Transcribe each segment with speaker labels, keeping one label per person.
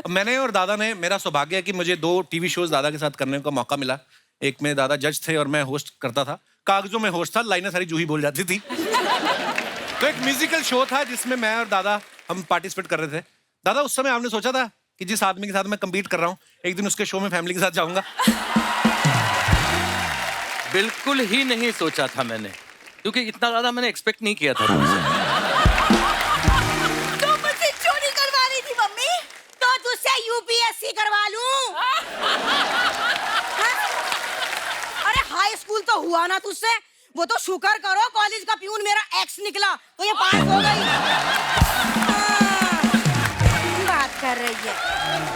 Speaker 1: मैंने और दादा ने, मेरा सौभाग्य है कि मुझे 2 टीवी शोज दादा के साथ करने का मौका मिला। एक में दादा जज थे और मैं होस्ट करता था। कागजों में होस्ट था, लाइनें सारी जूही बोल जाती थी। तो एक म्यूजिकल शो था जिसमें मैं और दादा हम पार्टिसिपेट कर रहे थे। दादा, उस समय आपने सोचा था कि जिस आदमी के साथ मैं कम्पीट कर रहा हूँ, एक दिन उसके शो में फैमिली के साथ जाऊंगा?
Speaker 2: बिल्कुल ही नहीं सोचा था मैंने, क्योंकि इतना ज्यादा मैंने एक्सपेक्ट नहीं किया था तुमसे।
Speaker 3: तो मुझसे चोरी करवा रही थी मम्मी, तो तुझसे यूपीएससी करवा लूं। अरे हाई स्कूल तो हुआ ना तुझसे, वो तो शुक्र करो कॉलेज का प्यून मेरा एक्स निकला तो ये पास हो गई। बात कर रही है।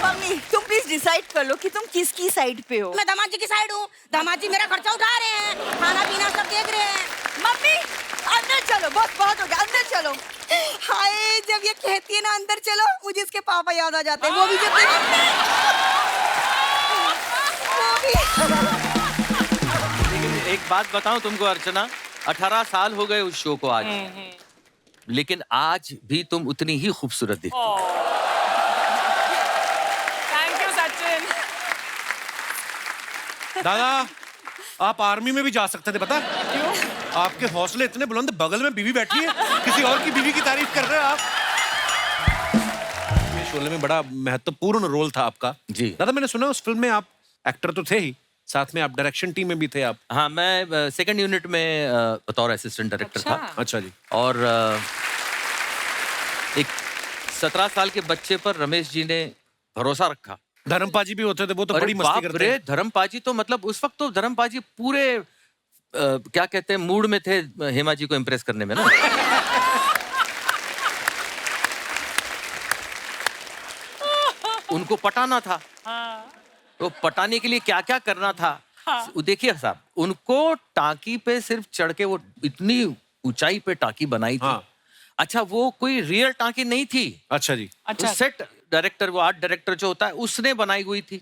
Speaker 4: मम्मी तुम प्लीज डिसाइड कर लो कि तुम किसकी साइड पे हो।
Speaker 3: मैं दामाद जी की साइड हूँ। दामाद जी मेरा खर्चा उठा रहे हैं, खाना पीना सब देख रहे हैं।
Speaker 4: मम्मी अंदर चलो, बहुत हो गया, अंदर चलो। हाय, जब ये कहती है ना अंदर चलो, मुझे इसके पापा याद आ जाते हैं। वो भी जब
Speaker 2: लेकिन एक बात बताऊं तुमको अर्चना, 18 साल हो गए उस शो को आज, लेकिन आज भी तुम उतनी ही खूबसूरत दिखती हो।
Speaker 5: Thank you Sachin.
Speaker 1: दादा, आप आर्मी में भी जा सकते थे, पता? क्यों? आपके हौसले इतने बुलंद, बगल में बीवी बैठी है, किसी और की बीवी की तारीफ कर रहे हैं आप। ये शोले में बड़ा महत्वपूर्ण रोल था आपका।
Speaker 2: जी
Speaker 1: दादा, मैंने सुना उस फिल्म में आप एक्टर तो थे ही, साथ में आप डायरेक्शन टीम में भी थे आप।
Speaker 2: हाँ, मैं सेकंड यूनिट में बतौर असिस्टेंट डायरेक्टर था।
Speaker 1: अच्छा जी।
Speaker 2: और एक 17 साल के बच्चे पर रमेश जी ने भरोसा रखा।
Speaker 1: धर्मपाजी भी होते थे, वो तो बड़ी मस्ती करते हैं।
Speaker 2: धर्मपाजी तो मतलब उस वक्त तो धर्मपाजी पूरे क्या कहते हैं मूड में थे हेमा जी को इम्प्रेस करने में ना। उनको पटाना था। तो पटाने के लिए क्या क्या करना था। देखिए साहब, उनको टांकी पे सिर्फ चढ़ के, वो इतनी ऊंचाई पे टांकी बनाई थी। अच्छा, वो कोई रियल टांकी नहीं थी।
Speaker 1: अच्छा जी।
Speaker 5: अच्छा।
Speaker 2: सेट डायरेक्टर, वो आर्ट डायरेक्टर जो होता है, उसने बनाई हुई थी।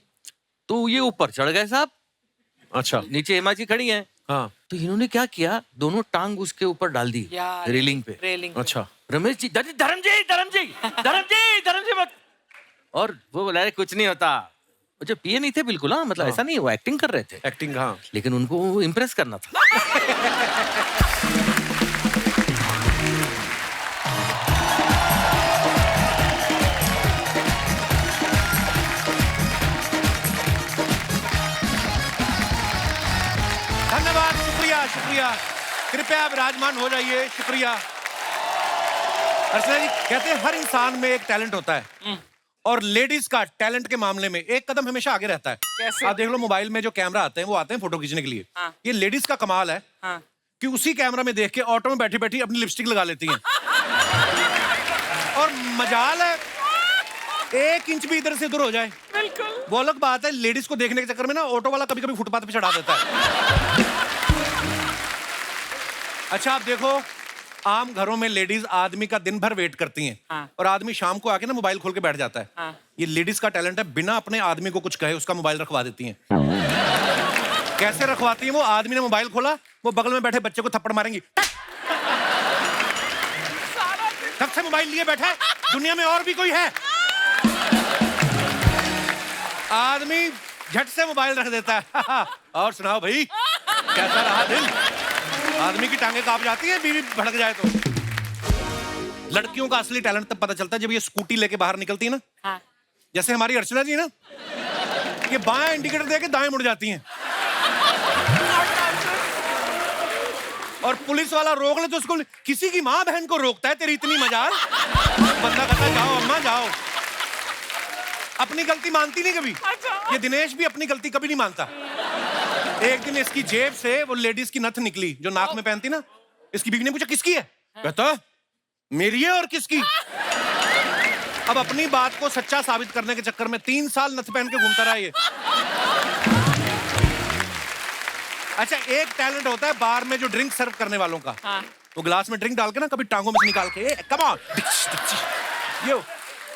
Speaker 2: तो ये ऊपर चढ़ गए साहब।
Speaker 1: अच्छा।
Speaker 2: नीचे हेमा जी खड़ी हैं।
Speaker 1: हाँ।
Speaker 2: तो इन्होंने क्या किया, दोनों टांग उसके ऊपर डाल दी रेलिंग पे।
Speaker 1: अच्छा।
Speaker 2: रमेश जी, धर्म जी मत। और वो बोला कुछ नहीं होता। मुझे पिए नहीं थे बिल्कुल। हाँ, मतलब ऐसा नहीं, वो एक्टिंग कर रहे थे।
Speaker 1: एक्टिंग, हाँ।
Speaker 2: लेकिन उनको इम्प्रेस करना था।
Speaker 1: धन्यवाद, शुक्रिया शुक्रिया। कृपया विराजमान हो जाइए। शुक्रिया। अर्चना जी, कहते हैं हर इंसान में एक टैलेंट होता है, और लेडीज का टैलेंट के मामले में एक कदम हमेशा आगे रहता है।
Speaker 5: कैसे?
Speaker 1: आप देख लो, मोबाइल में जो कैमरा आते हैं वो आते हैं फोटो खींचने के लिए। ये लेडीज का कमाल है कि उसी कैमरा में देख के ऑटो में बैठी बैठी अपनी लिपस्टिक लगा लेती हैं। और मजाल है 1 इंच भी इधर से दूर हो जाए।
Speaker 5: बिल्कुल।
Speaker 1: वो अलग बात है, लेडीज को देखने के चक्कर में ना ऑटो वाला कभी कभी फुटपाथ पे चढ़ा देता है। अच्छा, आप देखो, आम घरों में लेडीज आदमी का दिन भर वेट करती हैं, और आदमी शाम को आके ना मोबाइल खोल के बैठ जाता है। ये लेडीज का टैलेंट है, बिना अपने आदमी को कुछ कहे उसका मोबाइल रखवा देती हैं। कैसे रखवाती हैं वो? आदमी ने मोबाइल खोला, वो बगल में बैठे बच्चे को थप्पड़ मारेंगी। कब से मोबाइल लिए बैठा है? दुनिया में और भी कोई है? आदमी झट से मोबाइल रख देता है। और सुनाओ भाई, कैसा रहा दिन? आदमी की टांगे कांप जाती है बीवी भड़क जाए तो। लड़कियों का असली टैलेंट तब पता चलता है जब ये स्कूटी लेके बाहर निकलती है ना। जैसे हमारी अर्चना जी ना, ये बाएं इंडिकेटर देके दाएं मुड़ जाती हैं, और पुलिस वाला रोक ले तो उसको किसी की माँ बहन को रोकता है। तेरी इतनी मजाल। बंदा कहता जाओ अम्मा जाओ। अपनी गलती मानती नहीं कभी। ये दिनेश भी अपनी गलती कभी नहीं मानता। एक दिन इसकी जेब से वो लेडीज की नथ निकली जो नाक में पहनती ना। इसकी बीवी ने पूछा किसकी है? कहता मेरी है, और किसकी? अब अपनी बात को सच्चा साबित करने के चक्कर में 3 साल नथ पहन के घूमता रहा ये। अच्छा, एक टैलेंट होता है बार में जो ड्रिंक सर्व करने वालों का। वो गिलास में ड्रिंक डाल के ना कभी टांगों में से निकाल के कम ऑन ये।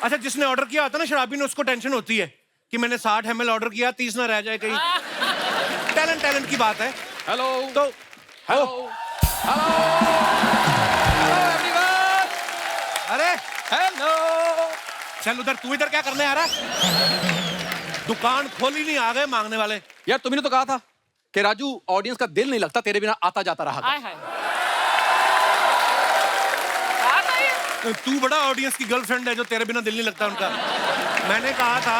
Speaker 1: अच्छा, जिसने ऑर्डर किया होता है ना शराबी ने, उसको टेंशन होती है कि मैंने 60 ml ऑर्डर किया, 30 ना रह जाए कहीं। टैलेंट की बात है।
Speaker 2: हेलो
Speaker 1: तो
Speaker 2: हेलो हेलो एवरीवन।
Speaker 1: अरे
Speaker 2: हेलो।
Speaker 1: चल उधर, तू इधर क्या करने आ रहा है? दुकान खोली नहीं, आ गए मांगने वाले।
Speaker 5: यार तुमने तो कहा था कि राजू ऑडियंस का दिल नहीं लगता तेरे बिना आता जाता रहा।
Speaker 6: हाय हाय।
Speaker 1: तू बड़ा ऑडियंस की गर्लफ्रेंड है जो तेरे बिना दिल नहीं लगता उनका। मैंने कहा था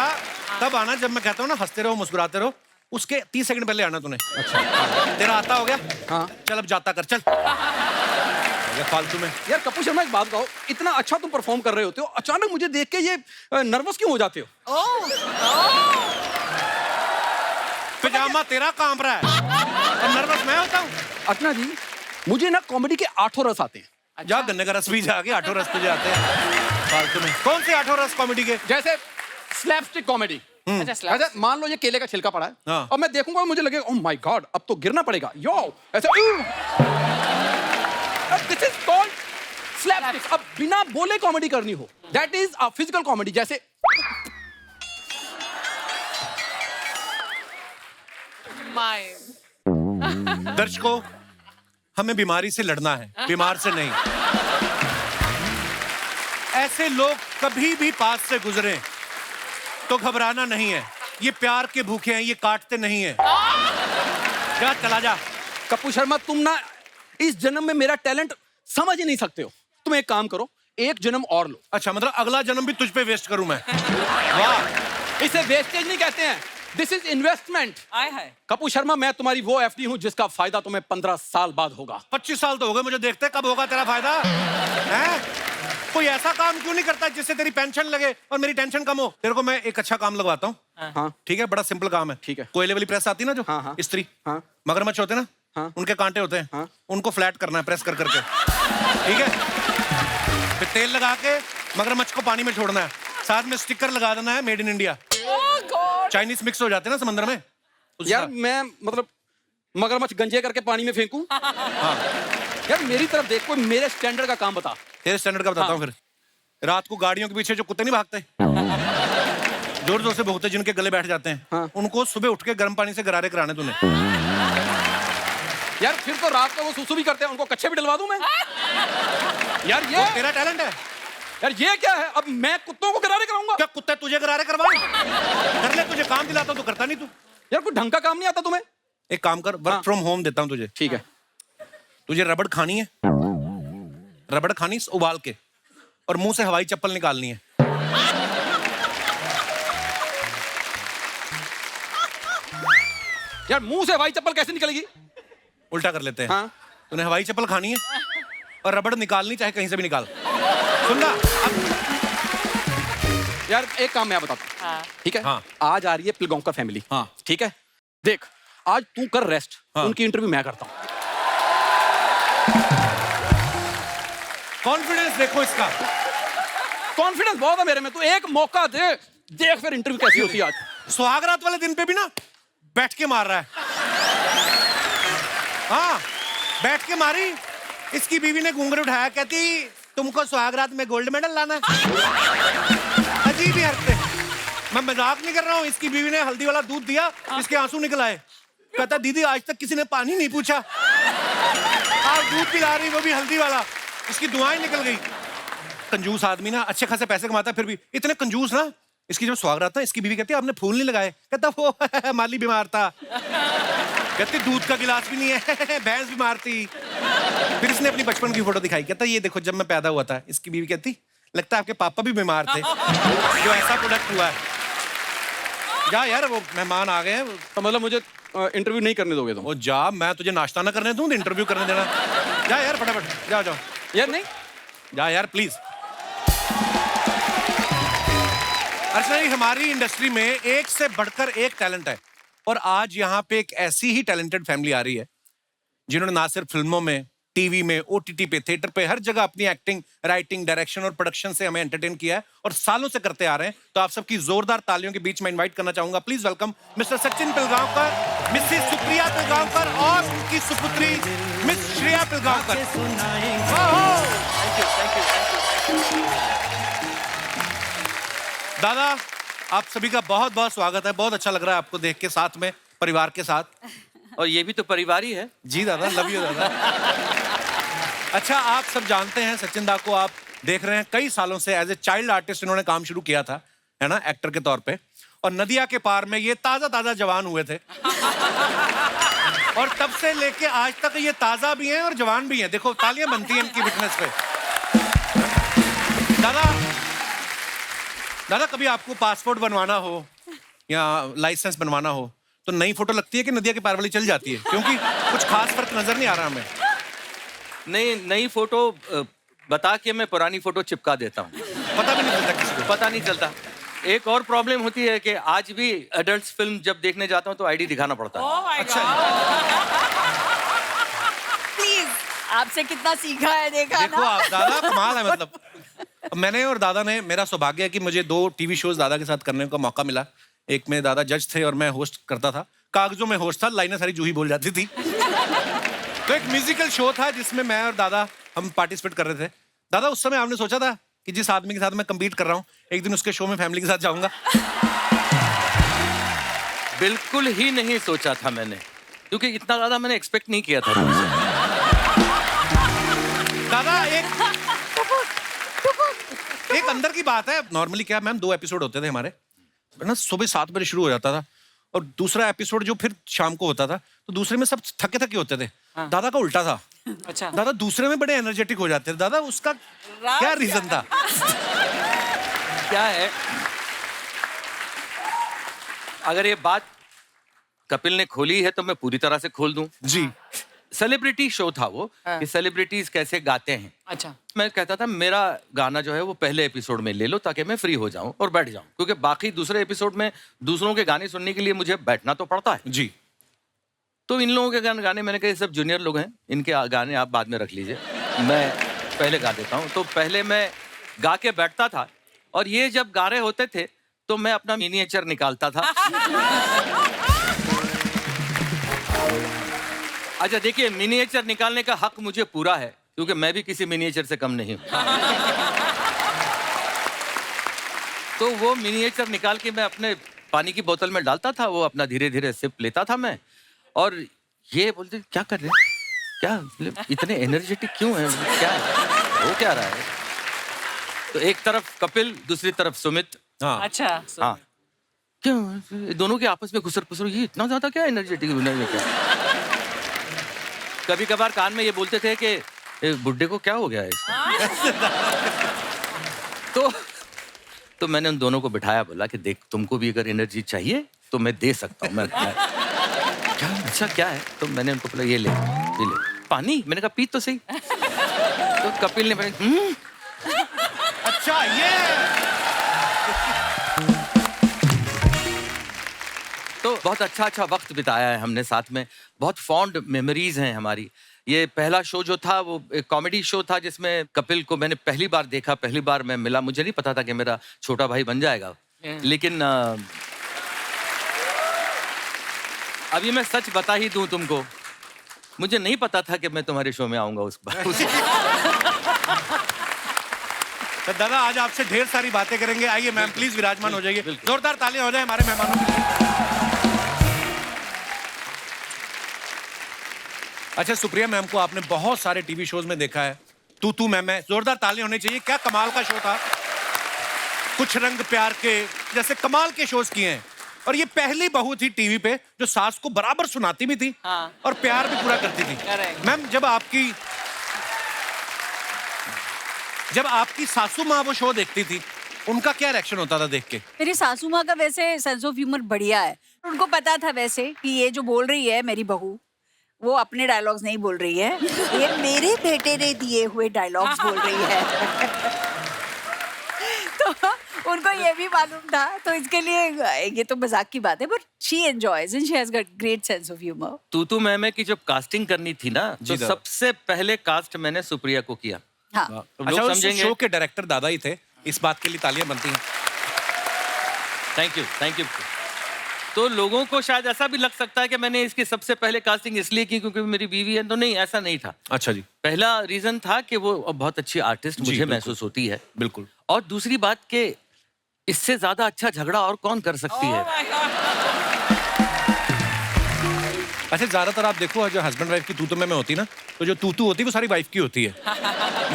Speaker 1: तब आना जब मैं कहता हूँ ना हंसते रहो मुस्कुराते रहो, उसके 30 सेकंड पहले आना तूने।
Speaker 5: अच्छा
Speaker 1: तेरा आता हो गया?
Speaker 5: हाँ।
Speaker 1: चल अब जाता कर, चल। ये फालतू में।
Speaker 5: यार कपूर शर्मा, एक बात कहो, इतना अच्छा तुम परफॉर्म कर रहे होते हो, अचानक मुझे देख के ये नर्वस क्यों हो जाते हो?
Speaker 1: पिजामा तेरा कांप रहा है और नर्वस मैं होता हूँ।
Speaker 5: अर्चना जी, मुझे ना कॉमेडी के 8 रस आते हैं।
Speaker 1: जा गन्ने का रस भी जाके 8 रस तुझे आते हैं फालतू में। कौन से 8 रस कॉमेडी के?
Speaker 5: जैसे स्लैपस्टिक कॉमेडी।
Speaker 6: अच्छा
Speaker 5: ऐसे मान लो ये केले का छिलका पड़ा है,
Speaker 1: हाँ।
Speaker 5: और मैं देखूंगा और मुझे लगेगा ओह माय गॉड अब तो गिरना पड़ेगा, यो ऐसे दिस इज कॉल्ड स्लैपस्टिक। अब बिना बोले कॉमेडी करनी हो, that is a physical comedy. जैसे
Speaker 1: दर्शकों, हमें बीमारी से लड़ना है, बीमार से नहीं। ऐसे लोग कभी भी पास से गुजरे तो घबराना नहीं है। ये प्यार के भूखे हैं, ये काटते नहीं है। जा, चला जा।
Speaker 5: कपूर शर्मा, तुम ना इस जन्म में मेरा टैलेंट समझ ही नहीं सकते हो। तुम एक काम करो, एक जन्म और लो।
Speaker 1: अच्छा, मतलब अगला जन्म भी तुझ पे वेस्ट करूं मैं? वाह।
Speaker 5: इसे वेस्टेज नहीं कहते हैं, दिस इज इन्वेस्टमेंट।
Speaker 6: हाय हाय।
Speaker 5: कपूर शर्मा, मैं तुम्हारी वो एफडी हूं जिसका फायदा तुम्हें 15 साल बाद होगा।
Speaker 1: 25 साल तो हो गए मुझे देखते, कब होगा तेरा फायदा? हैं? कोई ऐसा काम क्यों नहीं करता जिससे तेरी पेंशन लगे और मेरी टेंशन कम हो? तेरे को मैं एक अच्छा काम लगवाता हूँ।
Speaker 5: हाँ
Speaker 1: ठीक है, बड़ा सिंपल काम है।
Speaker 5: ठीक है।
Speaker 1: कोयले वाली प्रेस आती है ना जो,
Speaker 5: हाँ, हाँ।
Speaker 1: इस्त्री,
Speaker 5: हाँ।
Speaker 1: मगरमच्छ होते हैं ना,
Speaker 5: हाँ।
Speaker 1: उनके कांटे होते हैं,
Speaker 5: हाँ।
Speaker 1: उनको फ्लैट करना है प्रेस कर करके। ठीक है, फिर तेल लगा के मगरमच्छ को पानी में छोड़ना है, साथ में स्टिकर लगा देना है made in India. Chinese mix हो जाते हैं ना समंदर में।
Speaker 5: यार मैं मतलब मगरमच्छ गंजे करके पानी में फेंकूं?
Speaker 1: हाँ,
Speaker 5: यार मेरी तरफ देख, कोई मेरे स्टैंडर्ड का काम बता।
Speaker 1: तेरे स्टैंडर्ड का बताता
Speaker 5: हाँ।
Speaker 1: हूँ। फिर रात को गाड़ियों के पीछे जो कुत्ते नहीं भागते, जोर जोर से भौंकते, जिनके गले बैठ जाते हैं,
Speaker 5: हाँ।
Speaker 1: उनको सुबह उठ के गर्म पानी से गरारे कराने तूने।
Speaker 5: यार फिर तो रात को वो सुसु भी करते हैं, उनको कच्छे भी डलवा दूं मैं? यार ये
Speaker 1: तेरा टैलेंट है।
Speaker 5: यार ये क्या है? अब मैं कुत्तों को गरारे कराऊंगा?
Speaker 1: क्या कुत्ते तुझे गरारे करवाएं? कर ले, तुझे काम दिलाता हूं तो करता नहीं तू।
Speaker 5: यार कोई ढंग का काम नहीं आता तुम्हें?
Speaker 1: एक काम कर, वर्क
Speaker 5: हाँ।
Speaker 1: फ्रॉम होम देता हूं तुझे।
Speaker 5: ठीक है।
Speaker 1: तुझे रबड़ खानी है, रबड़ खानी उबाल के, और मुंह से हवाई चप्पल निकालनी है।
Speaker 5: यार मुंह से हवाई चप्पल कैसे निकलेगी?
Speaker 1: उल्टा कर लेते हैं।
Speaker 5: हाँ।
Speaker 1: तूने हवाई चप्पल खानी है और रबड़ निकालनी, चाहे कहीं से भी निकाल। सुन ना अब।
Speaker 5: यार एक काम मैं बताता हूँ।
Speaker 6: हाँ।
Speaker 5: ठीक है।
Speaker 1: हाँ।
Speaker 5: आज आ रही है पिलगांवकर फैमिली।
Speaker 1: हाँ।
Speaker 5: ठीक है, देख आज तू कर रेस्ट।
Speaker 1: हाँ।
Speaker 5: उनकी इंटरव्यू मैं करता हूँ।
Speaker 1: कॉन्फिडेंस देखो इसका।
Speaker 5: कॉन्फिडेंस बहुत है मेरे में, तू एक मौका दे, देख फिर इंटरव्यू कैसी होती है आज।
Speaker 1: सुहागरात वाले दिन पे भी ना बैठ के मार रहा है। हाँ, बैठ के मारी। इसकी बीवी ने घूंघट उठाया, कहती तुमको सुहागरात में गोल्ड मेडल लाना है। अजीब ही हरकतें। मैं मजाक नहीं कर रहा हूँ। इसकी बीवी ने हल्दी वाला दूध दिया, इसके आंसू निकल आए। कहता दीदी आज तक किसी ने पानी नहीं पूछा, आप दूध पिला रही, वो भी हल्दी वाला। इसकी दुआएं निकल गई। कंजूस आदमी ना, अच्छे खासे पैसे कमाता है, फिर भी इतने कंजूस ना। इसकी जब स्वागत था, इसकी बीवी कहती है आपने फूल नहीं लगाए। कहता वो माली बीमार था। कहती दूध का गिलास भी नहीं है, भैंस बीमार थी। फिर इसने अपनी बचपन की फोटो दिखाई, कहता ये देखो जब मैं पैदा हुआ था। इसकी बीवी कहती लगता है आपके पापा भी बीमार थे, जो ऐसा प्रोडक्ट हुआ है। जा यार, वो मेहमान आ गए हैं।
Speaker 5: तो मतलब मुझे इंटरव्यू नहीं करने दोगे तुम?
Speaker 1: वो जा, मैं तुझे नाश्ता ना करने दूं, इंटरव्यू करने देना। जा यार फटाफट, जाओ जाओ।
Speaker 5: यार नहीं,
Speaker 1: जा यार प्लीज। अर्चना जी, हमारी इंडस्ट्री में एक से बढ़कर एक टैलेंट है, और आज यहाँ पे एक ऐसी ही टैलेंटेड फैमिली आ रही है जिन्होंने ना सिर्फ फिल्मों में, टीवी में, ओटीटी पे, थिएटर पे, हर जगह अपनी एक्टिंग, राइटिंग, डायरेक्शन और प्रोडक्शन से हमें एंटरटेन किया है और सालों से करते आ रहे हैं। तो आप सबकी जोरदार तालियों के बीच में इनवाइट करना चाहूंगा, please welcome mister Sachin Pilgaonkar, Mrs Supriya Pilgaonkar और उनकी सुपुत्री मिस श्रेया पिलगांवकर। दादा, आप सभी का बहुत बहुत स्वागत है। बहुत अच्छा लग रहा है आपको देख के, साथ में परिवार के साथ।
Speaker 2: और ये भी तो परिवार ही है।
Speaker 1: जी दादा, लव यू दादा। अच्छा, आप सब जानते हैं सचिन दा को, आप देख रहे हैं कई सालों से एज ए चाइल्ड आर्टिस्ट इन्होंने काम शुरू किया था, है ना, एक्टर के तौर पे, और नदिया के पार में ये ताजा ताजा जवान हुए थे और तब से लेके आज तक ये ताजा भी हैं और जवान भी हैं। देखो तालियां बनती हैं इनकी फिटनेस पे। दादा कभी आपको पासपोर्ट बनवाना हो या लाइसेंस बनवाना हो तो नई फोटो लगती है कि नदिया के पार वाली चल जाती है? क्योंकि कुछ खास फर्क नजर नहीं आ रहा हमें।
Speaker 2: नहीं, नई फोटो बता के मैं पुरानी फोटो चिपका देता हूँ,
Speaker 1: पता भी नहीं चलता किसी को।
Speaker 2: पता नहीं चलता। एक और प्रॉब्लम होती है कि आज भी एडल्ट फिल्म जब देखने जाता हूँ तो आईडी दिखाना पड़ता है।
Speaker 1: अच्छा
Speaker 4: प्लीज, आपसे कितना सीखा है, देखा
Speaker 1: देखो
Speaker 4: ना?
Speaker 1: आप दादा कमाल है। मतलब मैंने और दादा ने, मेरा सौभाग्य है कि मुझे 2 टीवी शोज दादा के साथ करने का मौका मिला। एक में दादा जज थे और मैं होस्ट करता था, कागजों में होस्ट था, लाइनें सारी जूही बोल जाती थी। तो एक म्यूजिकल शो था जिसमें मैं और दादा हम पार्टिसिपेट कर रहे थे। दादा उस समय आपने सोचा था कि जिस आदमी के साथ मैं कम्पीट कर रहा हूँ एक दिन उसके शो में फैमिली के साथ जाऊंगा?
Speaker 2: बिल्कुल ही नहीं सोचा था मैंने, क्योंकि इतना ज्यादा मैंने एक्सपेक्ट नहीं किया था तुमसे।
Speaker 1: दादा एक अंदर की बात है। नॉर्मली क्या मैम 2 एपिसोड होते थे हमारे, ना सुबह 7 बजे शुरू हो जाता था और दूसरा एपिसोड जो फिर शाम को होता था, तो दूसरे में सब थके थके होते थे।
Speaker 5: हाँ।
Speaker 1: दादा का उल्टा था।
Speaker 5: अच्छा।
Speaker 1: दादा दूसरे में बड़े एनर्जेटिक हो जाते थे। दादा उसका क्या रीजन था?
Speaker 2: क्या है, अगर ये बात कपिल ने खोली है तो मैं पूरी तरह से खोल दूं।
Speaker 1: जी।
Speaker 2: सेलिब्रिटी शो था वो, कि सेलिब्रिटीज कैसे गाते हैं।
Speaker 5: अच्छा।
Speaker 2: मैं कहता था मेरा गाना जो है वो पहले एपिसोड में ले लो ताकि मैं फ्री हो जाऊं और बैठ जाऊं, क्योंकि बाकी दूसरे एपिसोड में दूसरों के गाने सुनने के लिए मुझे बैठना तो पड़ता है।
Speaker 1: जी।
Speaker 2: तो इन लोगों के गाने मैंने कहा ये सब जूनियर लोग हैं, इनके गाने आप बाद में रख लीजिए, मैं पहले गा देता हूँ। तो पहले मैं गा के बैठता था और ये जब गा रहे होते थे तो मैं अपना मिनिएचर निकालता था। अच्छा देखिए, मिनिएचर निकालने का हक मुझे पूरा है क्योंकि मैं भी किसी मिनिएचर से कम नहीं हूं। तो वो मिनिएचर निकाल के मैं अपने पानी की बोतल में डालता था, वो अपना धीरे धीरे सिप लेता था मैं, और ये बोलते क्या कर रहे हैं, क्या इतने एनर्जेटिक क्यों हैं, क्या है? वो क्या रहा है? तो एक तरफ कपिल, दूसरी तरफ सुमित।
Speaker 1: हाँ।
Speaker 5: अच्छा।
Speaker 2: हाँ, क्यों दोनों के आपस में घुसर पुसर, ये इतना ज्यादा क्या एनर्जेटिक क्या? कभी कभार कान में ये बोलते थे कि बुड्ढे को क्या हो गया है इसको? तो मैंने उन दोनों को बिठाया, बोला कि देख तुमको भी अगर एनर्जी चाहिए तो मैं दे सकता हूँ। मैं क्या, अच्छा क्या है? तो मैंने उनको बोला ये ले पानी। मैंने कहा पी तो सही। तो कपिल ने
Speaker 1: अच्छा ये
Speaker 2: तो बहुत अच्छा वक्त बिताया है हमने साथ में, बहुत फॉन्ड मेमोरीज हैं हमारी। ये पहला शो जो था वो एक कॉमेडी शो था जिसमें कपिल को मैंने पहली बार देखा, पहली बार मैं मिला। मुझे नहीं पता था कि मेरा छोटा भाई बन जाएगा, लेकिन अभी मैं सच बता ही दूं तुमको, मुझे नहीं पता था कि मैं तुम्हारे शो में आऊंगा उस बार।
Speaker 1: तो दादा आज आपसे ढेर सारी बातें करेंगे। आइए मैम प्लीज विराजमान हो जाइए। जोरदार तालियां हो जाए हमारे मेहमानों के लिए। अच्छा सुप्रिया मैम को आपने बहुत सारे टीवी शोज में देखा है, तू मैं, जोरदार तालियां होनी चाहिए। क्या कमाल का शो था, कुछ रंग प्यार के जैसे कमाल के शोज किए हैं। और ये पहली बहू थी टीवी पे जो सास को बराबर सुनाती भी थी और प्यार भी पूरा करती थी। मैम जब आपकी सासू माँ वो शो देखती थी उनका क्या रिएक्शन होता था देख के?
Speaker 4: मेरी सासू माँ का वैसे सेंस ऑफ ह्यूमर बढ़िया है। उनको पता था वैसे कि ये जो बोल रही है मेरी बहू, वो अपने डायलॉग्स नहीं बोल रही है, ये मेरे बेटे ने दिए हुए डायलॉग्स बोल रही है। तो उनको ये भी मालूम था, तो इसके लिए ये तो मजाक की बात है, but she enjoys and she has got great sense of humour.
Speaker 2: तू मैं की जब कास्टिंग करनी थी ना, तो सबसे पहले कास्ट मैंने सुप्रिया को किया।
Speaker 4: हाँ।
Speaker 2: तो लोग समझेंगे
Speaker 1: शो के डायरेक्टर दादा ही थे, इस बात के लिए तालियां बनती हैं।
Speaker 2: Thank you. तो लोगों को शायद ऐसा भी लग सकता है कि मैंने इसकी सबसे पहले कास्टिंग इसलिए की क्योंकि मेरी बीवी है, तो नहीं, ऐसा नहीं था।
Speaker 1: अच्छा जी।
Speaker 2: पहला रीजन था कि वो बहुत अच्छी आर्टिस्ट मुझे महसूस होती है।
Speaker 1: बिल्कुल।
Speaker 2: और दूसरी बात कि इससे ज्यादा अच्छा झगड़ा और कौन कर सकती है।
Speaker 1: अच्छा ज्यादातर आप देखो जो हस्बैंड वाइफ की तू मैं होती ना, तो जो तू होती है वो सारी वाइफ की होती है,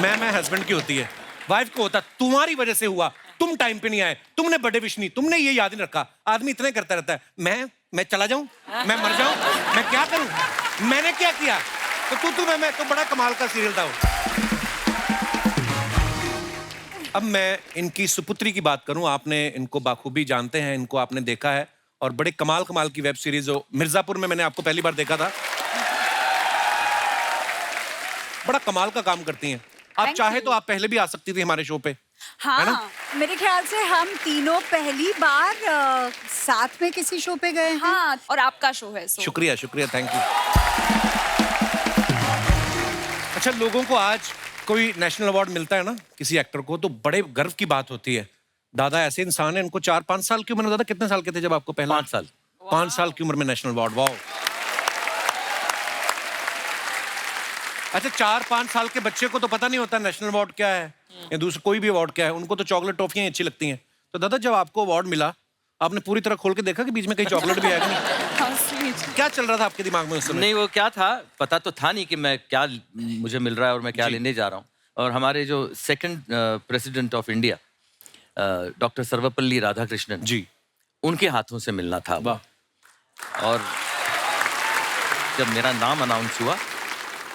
Speaker 1: मैं हस्बैंड की होती है। वाइफ को होता, तुम्हारी वजह से हुआ, तुम टाइम पे नहीं आए, तुमने बर्थडे विश नहीं, तुमने ये याद नहीं रखा। आदमी इतने करता रहता है, मैं चला जाऊं, मैं मर जाऊं, मैं क्या करूं, मैंने क्या किया? तो तू मैं तो बड़ा कमाल का सीरियल था वो। अब मैं इनकी सुपुत्री की बात करूं, आपने इनको बाखूबी जानते हैं, इनको आपने देखा है, और बड़े कमाल की वेब सीरीज हो। मिर्जापुर में मैंने आपको पहली बार देखा था। बड़ा कमाल का काम करती हैं आप। चाहे तो आप पहले भी आ सकती थी हमारे शो पे।
Speaker 4: हाँ, मेरे ख्याल से हम तीनों पहली बार साथ में किसी शो पे गए हैं।
Speaker 6: हाँ, और आपका शो है।
Speaker 1: शुक्रिया, थैंक यू। अच्छा, लोगों को आज कोई नेशनल अवार्ड मिलता है ना किसी एक्टर को, तो बड़े गर्व की बात होती है। दादा ऐसे इंसान है, इनको 4-5 साल की उम्र में, दादा कितने साल के थे जब आपको पहला?
Speaker 2: 5 साल।
Speaker 1: 5 साल की उम्र में नेशनल अवार्ड। वाह। अच्छा, 4-5 साल के बच्चे को तो पता नहीं होता नेशनल अवार्ड क्या है या दूसरा कोई भी अवार्ड क्या है, उनको तो चॉकलेट टॉफियां ही अच्छी लगती हैं। तो दादा जब आपको अवार्ड मिला, आपने पूरी तरह खोल के देखा कि बीच में कहीं चॉकलेट भी है कि नहीं? क्या चल रहा था आपके दिमाग में उस समय?
Speaker 2: नहीं, वो क्या था पता तो था नहीं कि मैं क्या मुझे मिल रहा है और मैं क्या लेने जा रहा हूँ। और हमारे जो second president of India doctor Sarvepalli Radhakrishnan
Speaker 1: ji,
Speaker 2: उनके हाथों से मिलना था।
Speaker 1: वाह।
Speaker 2: और जब मेरा नाम अनाउंस हुआ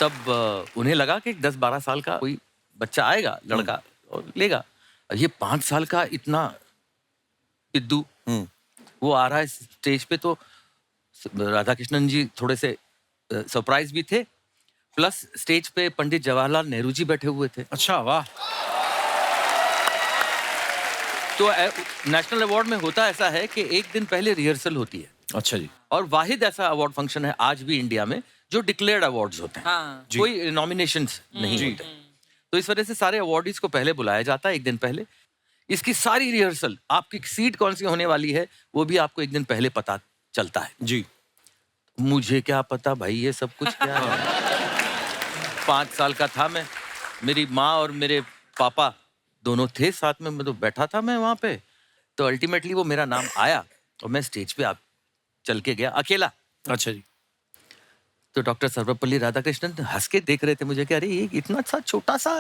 Speaker 2: तब उन्हें लगा कि 10-12 साल का कोई बच्चा आएगा, लड़का, और लेगा। ये 5 साल का इतना पिद्दू वो आ रहा है स्टेज पे, तो राधाकृष्णन जी थोड़े से सरप्राइज भी थे, प्लस स्टेज पे पंडित जवाहरलाल नेहरू जी बैठे हुए थे।
Speaker 1: अच्छा, वाह।
Speaker 2: तो नेशनल अवार्ड में होता ऐसा है कि एक दिन पहले रिहर्सल होती है।
Speaker 1: अच्छा जी।
Speaker 2: और वाहिद ऐसा अवार्ड फंक्शन है आज भी इंडिया में जो डिक्लेयर्ड अवार्ड्स होते हैं।
Speaker 6: हाँ।
Speaker 2: कोई नॉमिनेशंस नहीं होते। तो इस वजह से सारे अवार्डीज को पहले बुलाया जाता है एक दिन पहले। इसकी सारी रिहर्सल, आपकी सीट कौन सी होने वाली है वो भी आपको एक दिन पहले पता चलता है
Speaker 1: जी।
Speaker 2: मुझे क्या पता भाई ये सब कुछ क्या है। 5 साल का था मैं, मेरी माँ और मेरे पापा दोनों थे साथ में, मैं तो बैठा था मैं वहाँ पे। तो अल्टीमेटली वो मेरा नाम आया और मैं स्टेज पे चल के गया अकेला।
Speaker 1: अच्छा जी।
Speaker 2: तो डॉक्टर सर्वपल्ली राधाकृष्णन हंस के देख रहे थे मुझे कि अरे ये इतना सा छोटा सा।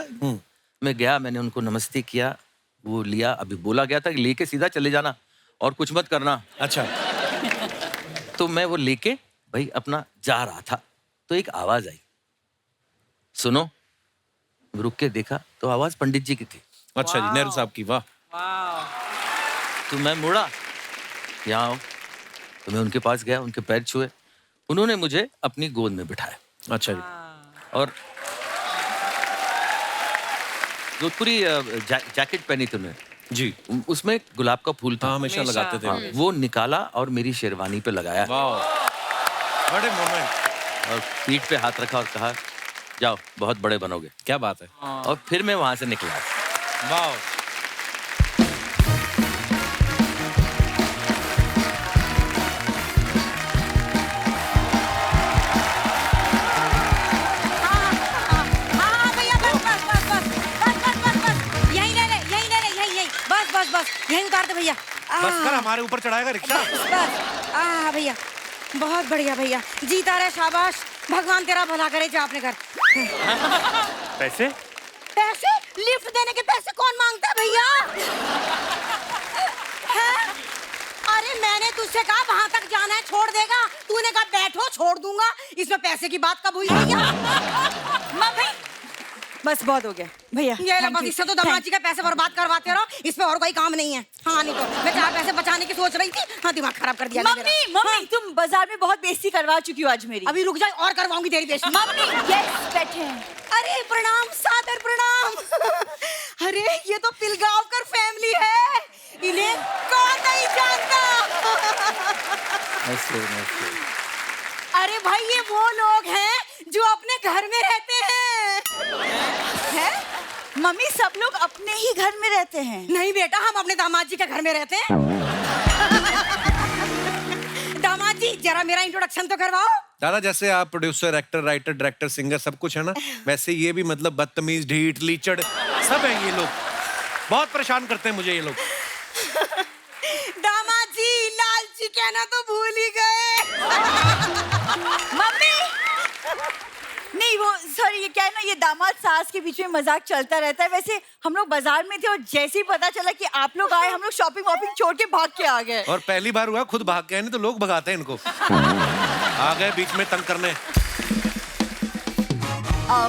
Speaker 2: मैं गया, मैंने उनको नमस्ते किया, वो लिया। अभी बोला गया था कि लेके सीधा चले जाना और कुछ मत करना।
Speaker 1: अच्छा।
Speaker 2: तो मैं वो लेके भाई अपना जा रहा था, तो एक आवाज आई, सुनो। रुक के देखा तो आवाज पंडित जी की थी।
Speaker 1: अच्छा जी, नेहरू साहब की। वाह।
Speaker 2: तो मैं मुड़ा, यहाँ आओ। तो मैं उनके पास गया, उनके पैर छुए, उन्होंने मुझे अपनी गोद में बिठाया।
Speaker 1: अच्छा जी।
Speaker 2: और जोधपुरी जैकेट पहनी थी उन्होंने
Speaker 1: जी।
Speaker 2: उसमें गुलाब का फूल था।
Speaker 1: हमेशा लगाते थे।
Speaker 2: हाँ, वो निकाला और मेरी शेरवानी पे लगाया।
Speaker 1: वाह, बड़े मोमेंट।
Speaker 2: और पीठ पे हाथ रखा और कहा जाओ बहुत बड़े बनोगे।
Speaker 1: क्या बात है।
Speaker 2: और फिर मैं वहां से निकला।
Speaker 1: वाह।
Speaker 3: यही उतार दे भैया।
Speaker 1: बस कर, हमारे ऊपर चढ़ाएगा रिक्शा।
Speaker 3: बस भैया, बहुत बढ़िया भैया, जीता रहे, शाबाश, भगवान तेरा भला करे। जा अपने घर।
Speaker 1: पैसे?
Speaker 3: पैसे? लिफ्ट देने के पैसे कौन मांगता है भैया? अरे मैंने तुझसे कहा वहां तक जाना है, छोड़ देगा, तूने कहा बैठो छोड़ दूंगा, इसमें पैसे की बात कब हुई भैया? मम्मी बस बहुत हो गया भैया। ये लो, बस इससे तो दमाजी का पैसे बर्बाद करवाते रहो, इसमें और कोई काम नहीं है। हाँ, नहीं तो मैं 4 पैसे बचाने की सोच रही थी। हाँ, दिमाग खराब कर दिया।
Speaker 4: मम्मी तुम बाजार में बहुत बेइज्जती करवा चुकी हो आज मेरी।
Speaker 3: अभी रुक जाए और करवाऊंगी तेरी बेइज्जती।
Speaker 4: मम्मी यस बैठे।
Speaker 3: अरे प्रणाम, सादर प्रणाम। अरे ये तो पिलगांवकर फैमिली है, इन्हें कौन नहीं जानता। अरे भाई ये वो लोग हैं जो अपने घर में रहते हैं।
Speaker 4: मम्मी सब लोग अपने ही घर में रहते हैं।
Speaker 3: नहीं बेटा, हम अपने दामाद जी के घर में रहते हैं। दामाद जी जरा मेरा इंट्रोडक्शन तो करवाओ।
Speaker 1: दादा जैसे आप producer, actor, writer, director, singer सब कुछ है ना, वैसे ये भी मतलब बदतमीज, ढीठ, लीचड़ सब है ये लोग। बहुत परेशान करते हैं मुझे ये लोग।
Speaker 3: दामाद जी लालची कहना तो भूल ही गए।
Speaker 4: मम्मी नहीं, नहीं वो सर ये क्या है ना, ये दामाद सास के बीच में मजाक चलता रहता है। वैसे हम लोग बाजार में थे और जैसे ही पता चला कि आप लोग आए, हम लोग शॉपिंग वॉपिंग छोड़ के भाग के आ गए।
Speaker 1: और पहली बार हुआ खुद भाग गए, नहीं तो लोग भगाते हैं इनको। आ गए बीच में तंग करने।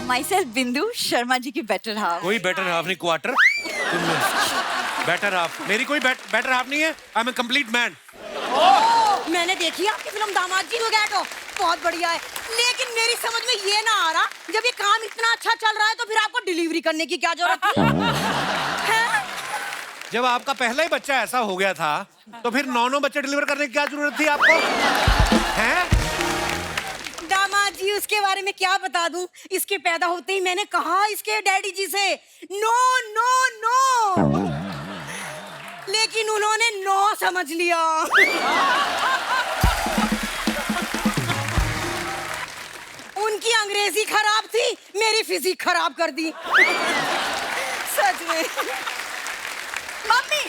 Speaker 4: माई सेल्फ बिंदु, शर्मा जी की बेटर हाफ।
Speaker 1: कोई बेटर हाफ नहीं, क्वार्टर। बेटर हाफ मेरी कोई बेटर हाफ नहीं है। I am a complete man.
Speaker 3: मैंने देखी आपकी फिल्म दामाद जी, गैटो बहुत बढ़िया है, लेकिन मेरी समझ में ये ना आ रहा, जब ये काम इतना अच्छा चल रहा है तो फिर आपको डिलीवरी करने की क्या जरूरत थी? हैं?
Speaker 1: जब आपका पहला ही बच्चा ऐसा हो गया था तो फिर 9 बच्चे डिलीवर करने की क्या जरूरत थी आपको? हैं?
Speaker 3: दामाद जी उसके बारे में क्या बता दूं, इसके पैदा होते ही मैंने कहा इसके डैडी जी से नो नो नो, लेकिन उन्होंने नो समझ लिया। उनकी अंग्रेजी खराब थी, मेरी फिजिक खराब कर दी। सच में।
Speaker 4: मम्मी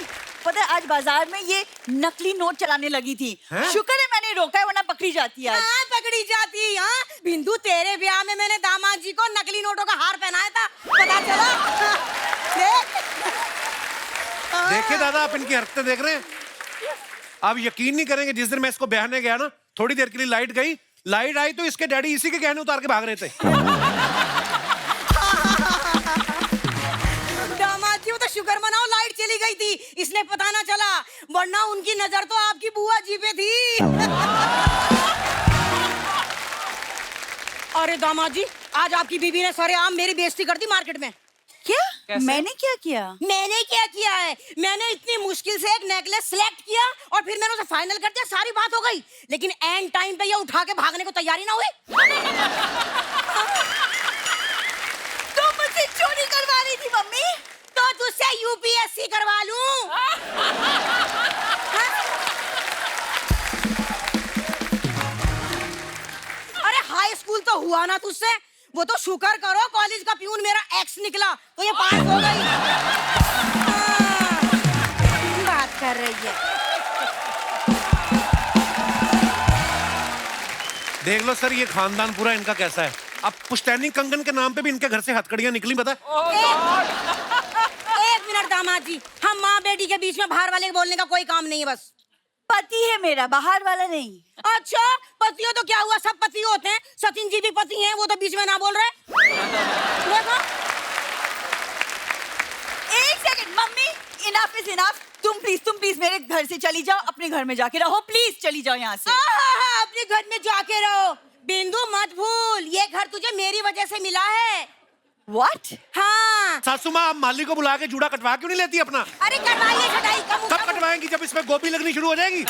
Speaker 4: पता है आज बाजार में ये नकली नोट चलाने लगी थी। शुक्र है मैंने रोका है, वरना पकड़ी जाती आज।
Speaker 3: हाँ पकड़ी जाती। हाँ बिंदु, तेरे ब्याह में मैंने दामाद जी को नकली नोटों का हार पहनाया था, पता चला?
Speaker 1: देखिए दादा, आप इनकी हरकतें देख रहे हैं। आप यकीन नहीं करेंगे, जिस दिन मैं इसको ब्याहने गया ना, थोड़ी देर के लिए लाइट गई, लाइट आई तो इसके डैडी इसी के गहने उतार के भाग रहे थे।
Speaker 3: दामाद जी वो तो शुक्र मनाओ लाइट चली गई थी, इसलिए पता ना चला, वरना उनकी नजर तो आपकी बुआ जी पे थी। अरे दामाद जी, आज आपकी बीबी ने सरेआम मेरी बेइज्जती कर दी मार्केट में।
Speaker 4: क्या? मैंने क्या किया?
Speaker 3: मैंने क्या किया है? मैंने इतनी मुश्किल से एक नेकलेस सिलेक्ट किया और फिर मैंने उसे फाइनल कर दिया, सारी बात हो गई, लेकिन एंड टाइम पे ये उठा के भागने को तैयारी ना हुई।
Speaker 4: तुम मुझसे चोरी करवा रही थी मम्मी?
Speaker 3: तो तुझसे यूपीएससी करवा लूं? अरे हाई स्कूल तो हुआ ना तुझसे, वो तो शुक्र करो कॉलेज का प्यून मेरा एक्स निकला तो ये पास हो गई। बात कर रही है।
Speaker 1: देख लो सर, ये खानदान पूरा इनका कैसा है। अब पुश्तैनी कंगन के नाम पे भी इनके घर से हथकड़ियां निकली, पता है?
Speaker 3: एक मिनट दामाद जी, हम माँ बेटी के बीच में बाहर वाले के बोलने का कोई काम नहीं है, बस।
Speaker 4: पति है मेरा, बाहर वाला नहीं।
Speaker 3: अच्छा पति हो तो क्या हुआ, सब पति होते हैं, सचिन जी भी पति हैं, वो तो बीच में ना बोल रहे। देखो
Speaker 4: एक second mummy, enough is enough. तुम प्लीज मेरे घर से चली जाओ, अपने घर में जाके रहो, प्लीज चली जाओ यहाँ से।
Speaker 3: अपने घर में जाके रहो। बिंदु मत भूल, ये घर तुझे मेरी वजह से मिला है।
Speaker 4: What?
Speaker 3: हाँ।
Speaker 1: सासू माँ, आप माली को बुला के जूड़ा कटवा क्यों नहीं लेती अपना?
Speaker 3: अरे कटवाइए, कटाई
Speaker 1: कब कटवाएंगी? जब इसमें गोभी लगनी शुरू हो जाएगी।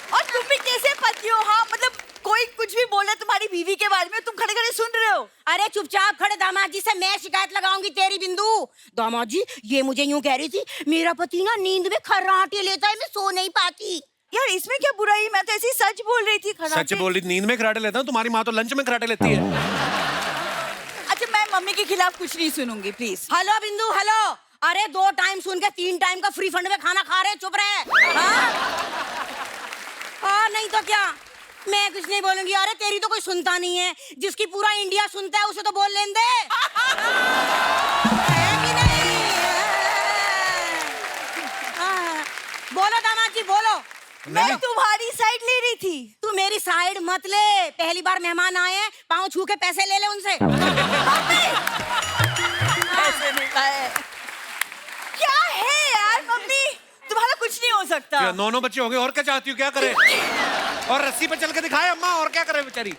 Speaker 4: और तुम भी कैसे पति हो? हाँ मतलब कोई कुछ भी बोले तुम्हारी बीवी के बारे में, तुम खड़े खड़े सुन रहे हो।
Speaker 3: अरे चुपचाप खड़े, दामाद जी से मैं शिकायत लगाऊंगी तेरी। बिंदु, दामाद जी ये मुझे यूं कह रही थी, मेरा पति ना नींद में खर्राटे लेता है, मैं सो नहीं पाती।
Speaker 4: यार इसमें क्या बुराई, मैं तो ऐसी सच बोल रही थी।
Speaker 1: सच बोल रही, नींद में खराटे लेता हूँ, तुम्हारी माँ तो लंच में खराटे लेती है।
Speaker 4: अच्छा मैं मम्मी के खिलाफ कुछ नहीं सुनूंगी, प्लीज।
Speaker 3: हेलो बिंदु, हेलो। अरे 2 टाइम सुन के 3 टाइम का फ्री फंड में खाना खा रहे, चुप रहे। हाँ नहीं तो क्या, मैं कुछ नहीं बोलूंगी। अरे तेरी तो कोई सुनता नहीं है, जिसकी पूरा इंडिया सुनता है उसे तो बोल लेने दे। है कि नहीं? बोलो दामाद जी बोलो।
Speaker 4: मैं तुम्हारी साइड ले रही थी।
Speaker 3: तू मेरी साइड मत ले, पहली बार मेहमान आए हैं, पाँव छू के पैसे ले ले उनसे।
Speaker 4: पैसे नहीं पाए। क्या है यार मम्मी, तुम्हारा कुछ नहीं हो सकता।
Speaker 1: 9 बच्चे हो गए, और क्या चाहती हूँ, क्या करे? और रस्सी पे चल के दिखाए अम्मा, और क्या करे बेचारी?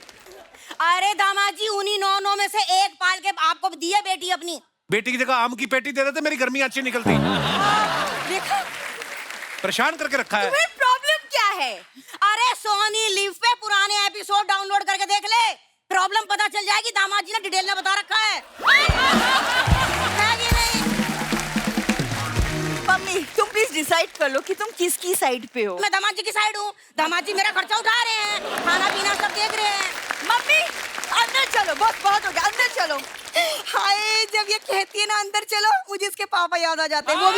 Speaker 3: अरे दामाद जी, उन्हीं 9 में से एक पाल के आपको दिए बेटी अपनी।
Speaker 1: बेटी की जगह आम की पेटी दे देते, मेरी गर्मी अच्छी निकलती।
Speaker 3: देखा,
Speaker 1: परेशान करके रखा है।
Speaker 4: तुम्हें प्रॉब्लम क्या है?
Speaker 3: अरे सोनी लिव पे पुराने एपिसोड डाउनलोड करके देख ले, प्रॉब्लम पता चल जाएगी। दामाद जी ने डिटेल में बता रखा है। कि नहीं?
Speaker 4: मम्मी तुम प्लीज डिसाइड कर लो कि तुम किसकी साइड पे हो।
Speaker 3: मैं दामाद जी की साइड हूँ, दामाद जी मेरा खर्चा उठा रहे हैं, खाना पीना सब देख रहे हैं।
Speaker 4: मम्मी अंदर चलो, बहुत हो गया, अंदर चलो।
Speaker 3: हाय, जब ये कहती है ना अंदर चलो, मुझे इसके पापा याद आ जाते हैं। वो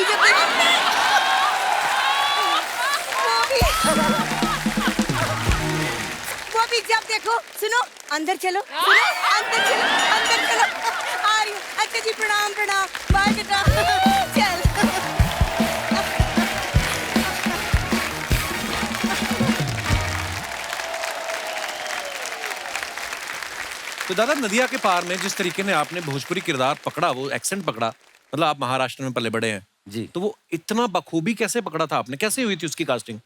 Speaker 3: भी से आप देखो, सुनो, अंदर चलो, सुनो, अंदर चलो, अंदर चलो। आ रही हूँ। अच्छा जी, प्रणाम प्रणाम, बाय बेटा। चल।
Speaker 1: तो दादा, नदिया के पार में जिस तरीके ने आपने भोजपुरी किरदार पकड़ा, वो एक्सेंट पकड़ा, मतलब आप महाराष्ट्र में पले बड़े हैं
Speaker 2: जी।
Speaker 1: तो वो इतना बखूबी कैसे पकड़ा था आपने? कैसे हुई थी उसकी कास्टिंग?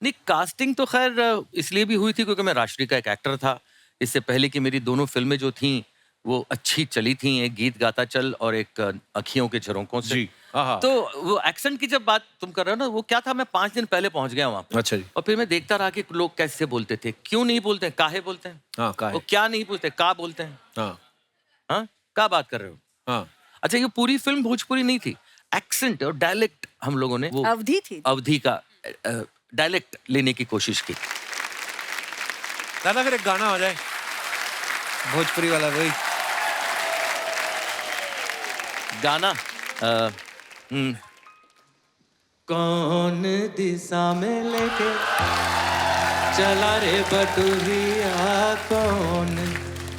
Speaker 2: नहीं, कास्टिंग तो खैर इसलिए भी हुई थी क्योंकि मैं राष्ट्रीय का एक एक्टर था। इससे पहले की मेरी दोनों फिल्में जो थीं वो अच्छी चली थी, एक गीत गाता चल और एक अखियों के झरोकों से।
Speaker 1: जी, आहा।
Speaker 2: तो वो एक्सेंट की जब बात तुम कर रहे हो ना, वो क्या था, मैं 5 दिन पहले पहुंच गया वहां पे।
Speaker 1: अच्छा जी।
Speaker 2: और फिर मैं देखता रहा कि लोग कैसे बोलते थे, क्यों नहीं बोलते हैं, काहे बोलते हैं,
Speaker 1: हाँ, काहे।
Speaker 2: वो क्या नहीं पूछते, का बोलते हैं,
Speaker 1: हाँ
Speaker 2: हाँ, क्या बात कर रहे हो।
Speaker 1: हाँ।
Speaker 2: अच्छा, ये पूरी फिल्म भोजपुरी नहीं थी, एक्सेंट और डायलेक्ट हम लोगों ने वो
Speaker 4: अवधि थी।
Speaker 2: अवधि का डायलेक्ट लेने की कोशिश की।
Speaker 1: दादा फिर एक गाना हो जाए भोजपुरी वाला, वही
Speaker 2: गाना
Speaker 6: कौन दिशा में लेके चला रे बटुहिया, कौन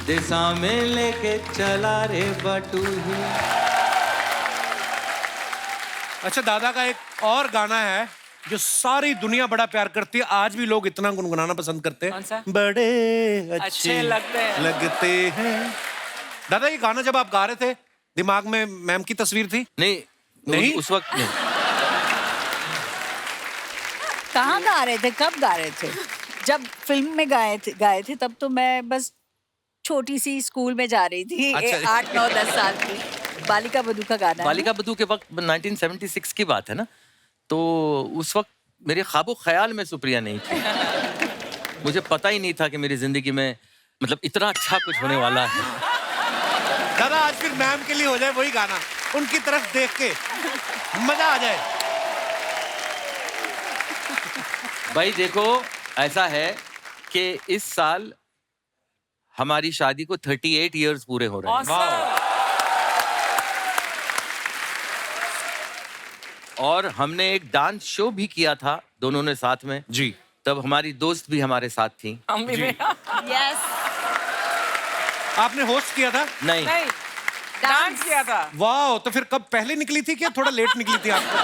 Speaker 6: दिशा में लेके चला रे बटुहिया।
Speaker 1: अच्छा, दादा का एक और गाना है जो सारी दुनिया बड़ा प्यार करती है, आज भी लोग इतना गुनगुनाना पसंद करते
Speaker 6: कौन सा?
Speaker 1: हैं, बड़े अच्छे लगते हैं। दादा, ये गाना जब आप गा रहे थे, दिमाग में मैम की तस्वीर थी?
Speaker 2: नहीं
Speaker 1: नहीं?
Speaker 2: उस वक्त नहीं।
Speaker 4: कहाँ गा रहे थे, कब गा रहे थे? जब फिल्म में गाए थे तब तो मैं बस छोटी सी स्कूल में जा रही थी।
Speaker 1: अच्छा।
Speaker 4: 8, 9, 10 साल की। बालिका बधू का गाना है।
Speaker 2: बालिका बधू के वक्त 1976 की बात है ना, तो उस वक्त मेरे ख्वाबो ख्याल में सुप्रिया नहीं थी। मुझे पता ही नहीं था कि मेरी जिंदगी में मतलब इतना अच्छा कुछ होने वाला है।
Speaker 1: दादा, आज फिर मैम के लिए हो जाए वही गाना, उनकी तरफ देख के मजा आ जाए।
Speaker 2: भाई देखो, ऐसा है कि इस साल हमारी शादी को 38 इयर्स पूरे हो रहे हैं।
Speaker 1: वाह।
Speaker 2: और हमने एक डांस शो भी किया था दोनों ने साथ में
Speaker 1: जी।
Speaker 2: तब हमारी दोस्त भी हमारे साथ थी।
Speaker 3: यस।
Speaker 1: आपने होस्ट किया था?
Speaker 2: नहीं,
Speaker 4: डांस किया था।
Speaker 1: वाह, तो फिर कब, पहले निकली थी क्या थोड़ा लेट निकली थी आपको?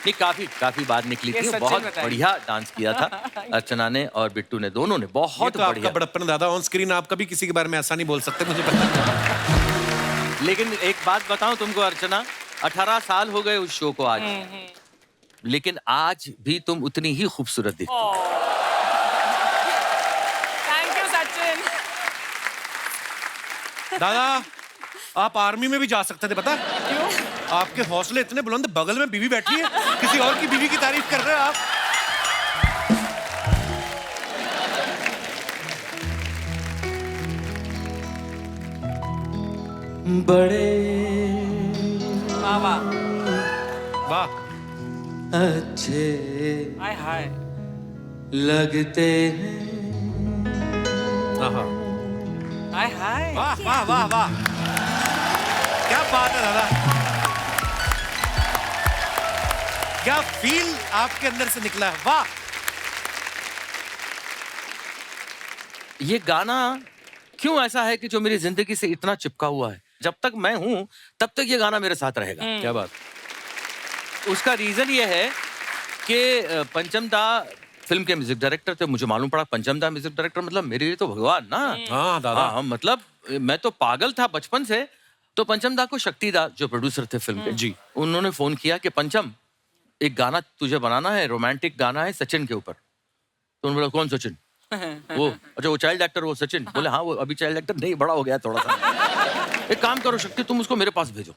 Speaker 2: नहीं, काफी बात निकली थी। बहुत बढ़िया डांस किया था अर्चना ने और बिट्टू ने, दोनों ने बहुत
Speaker 1: तो आपका
Speaker 2: बढ़िया।
Speaker 1: बड़प्पन दादा, ऑन स्क्रीन आप कभी किसी के बारे में ऐसा नहीं बोल सकते, मुझे पता है।
Speaker 2: लेकिन एक बात बताऊं तुमको अर्चना, 18 साल हो गए उस शो को आज, लेकिन आज भी तुम उतनी ही खूबसूरत दिखती हो।
Speaker 6: Thank you Sachin.
Speaker 1: दादा, आप आर्मी में भी जा सकते थे, पता? क्यों? आपके हौसले इतने बुलंद, बगल में बीवी बैठी है, किसी और की बीवी की तारीफ कर रहे हो आप।
Speaker 6: बड़े
Speaker 1: वाह
Speaker 6: अच्छे
Speaker 7: हाय
Speaker 6: लगते हैं।
Speaker 1: आहा।
Speaker 7: हाय हाय
Speaker 1: वाह वाह वाह वाह, क्या बात है दादा, क्या फील आपके अंदर से निकला है, वाह।
Speaker 2: ये गाना क्यों ऐसा है कि जो मेरी जिंदगी से इतना चिपका हुआ है, जब तक मैं हूं तब तक ये गाना मेरे साथ रहेगा।
Speaker 1: क्या बात।
Speaker 2: उसका रीजन ये है कि पंचम दा फिल्म के म्यूजिक डायरेक्टर थे। मुझे मालूम पड़ा पंचम दा म्यूजिक डायरेक्टर मतलब मेरे लिए तो भगवान ना।
Speaker 1: हाँ दादा।
Speaker 2: हाँ, मतलब मैं तो पागल था बचपन से। तो पंचम दा को शक्ति दा जो प्रोड्यूसर थे फिल्म के,
Speaker 1: जी,
Speaker 2: उन्होंने फोन किया कि पंचम एक गाना तुझे बनाना है, रोमांटिक गाना है सचिन के ऊपर। तो उन्होंने बोला कौन सचिन? वो अच्छा वो चाइल्ड एक्टर वो सचिन? बोले हाँ वो अभी चाइल्ड एक्टर नहीं, बड़ा हो गया थोड़ा सा। एक काम करो शक्ति, तुम उसको मेरे पास भेजो।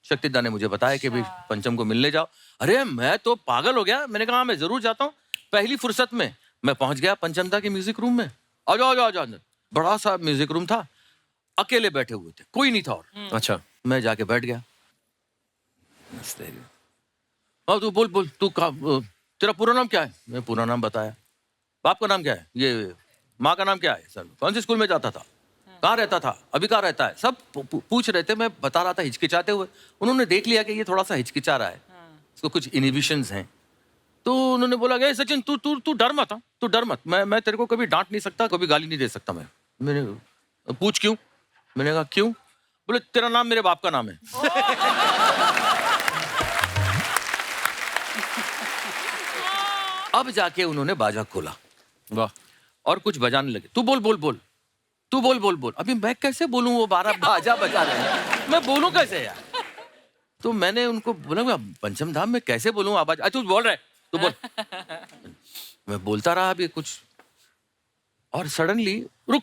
Speaker 2: शक्ति दा ने मुझे बताया कि भाई पंचम को मिलने जाओ। अरे मैं तो पागल हो गया, मैंने कहा मैं जरूर जाता हूँ। पहली फुर्सत में मैं पहुंच गया पंचम दा के म्यूजिक रूम में। आ जाओ अंदर। बड़ा सा म्यूजिक रूम था, अकेले बैठे हुए थे, कोई नहीं था और।
Speaker 1: अच्छा।
Speaker 2: मैं जाके बैठ गया। हाँ तू बोल तू तेरा पूरा नाम क्या है? मैं पूरा नाम बताया। बाप का नाम क्या है? ये। माँ का नाम क्या है? सर कौन से स्कूल में जाता था? कहाँ रहता था? अभी कहाँ रहता है? सब पूछ रहे थे। मैं बता रहा था हिचकिचाते हुए। उन्होंने देख लिया कि ये थोड़ा सा हिचकिचा रहा है, इसको कुछ इनहिबिशंस हैं। तो उन्होंने बोला गया सचिन तू तू तू डर मत, तू डर मत, मैं तेरे को कभी डांट नहीं सकता, कभी गाली नहीं दे सकता। मैंने पूछ क्यों? मैंने कहा क्यों? बोले तेरा नाम मेरे बाप का नाम है। अब जाके उन्होंने बाजा खोला, वाह, और कुछ बजाने लगे। तू बोल बोल बोल, तू बोल बोल बोल। अभी मैं कैसे बोलूं, वो 12 बाजा बजा रहे हैं, मैं बोलूं कैसे यार? तो मैंने उनको बोला पंचम धाम में कैसे बोलूं आवाज? तू बोल रहा है, तू बोल। मैं बोलता रहा अभी कुछ, और सडनली रुक,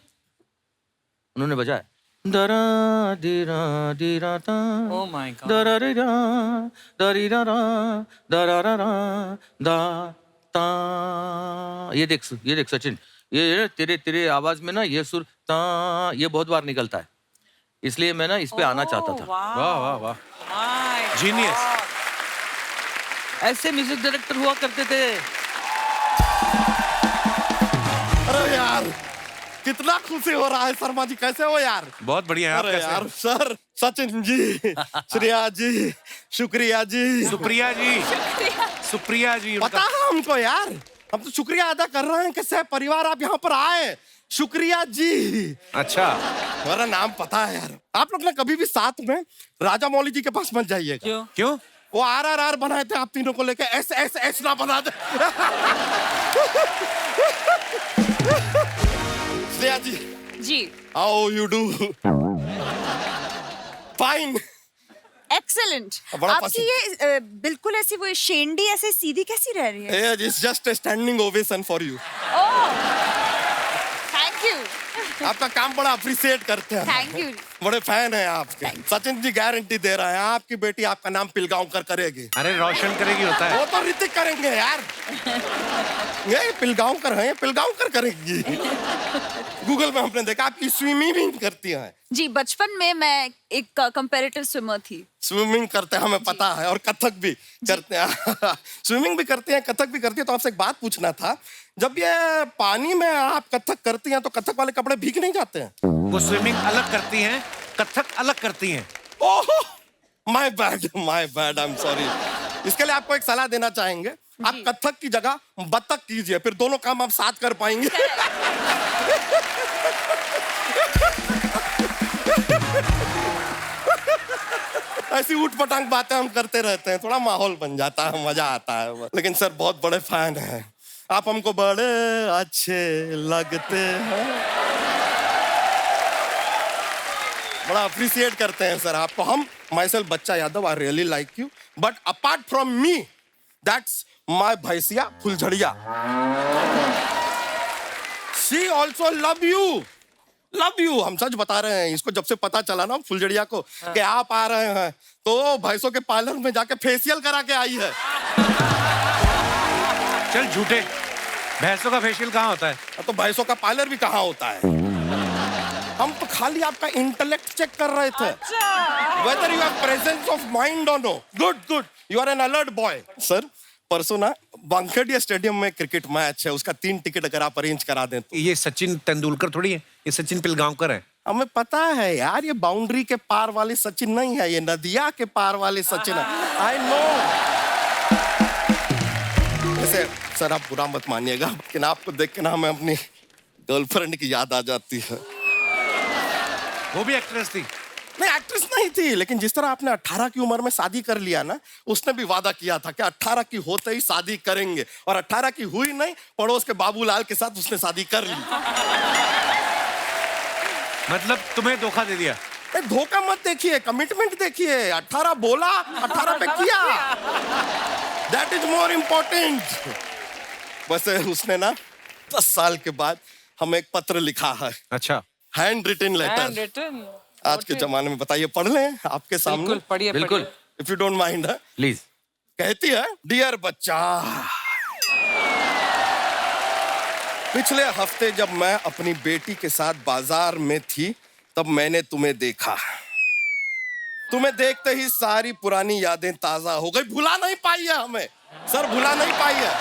Speaker 2: उन्होंने बजाया दरा दिरा दिरा ता,
Speaker 7: Oh my God.
Speaker 2: दरा रे रा दरी रा रा दरा रा रा दा ता। ये देख सचिन, ये तेरे तेरे आवाज में ना ये सुर ता ये बहुत बार निकलता है, इसलिए मैं ना इस पे आना चाहता था।
Speaker 1: वाह वाह वाह,
Speaker 7: My
Speaker 1: जीनियस।
Speaker 2: ऐसे म्यूजिक डायरेक्टर हुआ करते थे।
Speaker 8: अरे यार कितना खुशी हो रहा है शर्मा जी, कैसे हो यार?
Speaker 1: बहुत बढ़िया है। आप
Speaker 8: अरे
Speaker 1: कैसे
Speaker 8: यार
Speaker 1: हैं?
Speaker 8: सर, सचिन जी, श्रेया जी, शुक्रिया जी।
Speaker 1: सुप्रिया जी, सुप्रिया जी,
Speaker 8: पता है हमको यार, हम तो शुक्रिया अदा कर रहे हैं कि सह परिवार आप यहाँ पर आए। शुक्रिया जी।
Speaker 1: अच्छा,
Speaker 8: मेरा नाम पता है यार। आप लोग ना कभी भी साथ में राजा मौली जी के पास मत जाइएगा।
Speaker 7: क्यों?
Speaker 1: क्यों?
Speaker 8: वो RRR बनाए थे आप तीनों को लेके, S ना बना दे। श्रेया जी,
Speaker 4: जी
Speaker 8: how you do? Fine.
Speaker 4: Excellent.
Speaker 8: बड़ा
Speaker 4: आपकी
Speaker 8: पसंद।
Speaker 4: ये बिल्कुल ऐसी वो शेंडी ऐसे सीधी कैसी रह रही है?
Speaker 8: It's just a standing ovation for you।
Speaker 4: Thank you,
Speaker 8: आपका काम बड़ा अप्रिशिएट करते हैं।
Speaker 4: Thank you.
Speaker 8: बड़े फैन हैं आपके। सचिन जी गारंटी दे रहे हैं आपकी बेटी आपका नाम पिलगांवकर करेगी।
Speaker 1: अरे रोशन करेगी होता है।
Speaker 8: वो तो ऋतिक करेंगे यार। ये पिलगांवकर हैं, पिलगांवकर करेगी। गूगल में हमने देखा आपकी स्विमिंग करती हैं।
Speaker 4: जी बचपन में मैं एक कंपैरेटिव स्विमर थी।
Speaker 8: स्विमिंग करते हैं हमें पता है, और कथक भी करते हैं। स्विमिंग भी करती हैं, कथक भी करती है। तो आपसे एक बात पूछना था, जब ये पानी में आप कथक करती हैं तो कथक वाले कपड़े भीग नहीं जाते हैं?
Speaker 1: वो स्विमिंग अलग करती हैं, कथक अलग करती हैं।
Speaker 8: Oh my bad, I am sorry. इसके लिए आपको एक सलाह देना चाहेंगे, आप कथक की जगह बतख कीजिए, फिर दोनों काम आप साथ कर पाएंगे। ऐसी ऊट पटांग बातें हम करते रहते हैं, थोड़ा माहौल बन जाता है, मजा आता है। लेकिन सर बहुत बड़े फैन हैं आप, हमको बड़े अच्छे लगते हैं, बड़ा अप्रिशिएट करते हैं सर आपको हम। Myself Bachcha Yadav, I really like you, but apart from me that's my भैंसिया फुलझड़िया, she also love you, love you. हम सच बता रहे हैं, इसको जब से पता चला ना फुलझड़िया को कि आप आ रहे हैं, तो भैंसों के पार्लर में जाके फेशियल करा के आई है।
Speaker 1: चल झूठे, भैंसों का फेशियल कहाँ होता है?
Speaker 8: तो भैंसों का पार्लर भी कहाँ होता है? हम तो खाली आपका इंटेलेक्ट चेक कर रहे थे, whether you have presence of mind और no. Good good, you are an alert boy. Sir परसों ना वानखेड़े स्टेडियम में क्रिकेट मैच है, उसका 3 टिकट अगर आप अरेंज करा दें तो।
Speaker 1: ये सचिन तेंदुलकर थोड़ी है, ये सचिन पिलगांवकर है।
Speaker 8: हमें पता है यार, ये बाउंड्री के पार वाले सचिन नहीं है, ये नदिया के पार वाले सचिन है। I know. वैसे सर आप बुरा मत मानिएगा, लेकिन आपको देख के ना हमें अपनी गर्लफ्रेंड की याद आ जाती है।
Speaker 1: वो भी एक्ट्रेस थी?
Speaker 8: नहीं एक्ट्रेस नहीं थी, लेकिन जिस तरह आपने 18 की उम्र में शादी कर लिया ना, उसने भी वादा किया था कि 18 की होते ही शादी करेंगे, और 18 की हुई नहीं, पड़ोस के बाबूलाल के साथ उसने शादी कर ली।
Speaker 1: मतलब तुम्हें धोखा दे दिया?
Speaker 8: धोखा मत देखिए, कमिटमेंट देखिए। 18 बोला, 18 पे किया, दैट इज मोर इम्पोर्टेंट। वैसे उसने ना 10 साल के बाद हमें एक पत्र लिखा है।
Speaker 1: अच्छा,
Speaker 8: हैंड रिटन लेटर।
Speaker 7: Handwritten.
Speaker 8: आज के जमाने में बताइए, पढ़ लें आपके सामने,
Speaker 7: बिल्कुल पढ़िए,
Speaker 2: बिल्कुल,
Speaker 8: if you don't mind.
Speaker 2: Please.
Speaker 8: कहती है, डियर बच्चा, पिछले हफ्ते जब मैं अपनी बेटी के साथ बाजार में थी, तब मैंने तुम्हें देखा। तुम्हें देखते ही सारी पुरानी यादें ताजा हो गई। भुला नहीं पाई है हमें सर, भुला नहीं पाई है,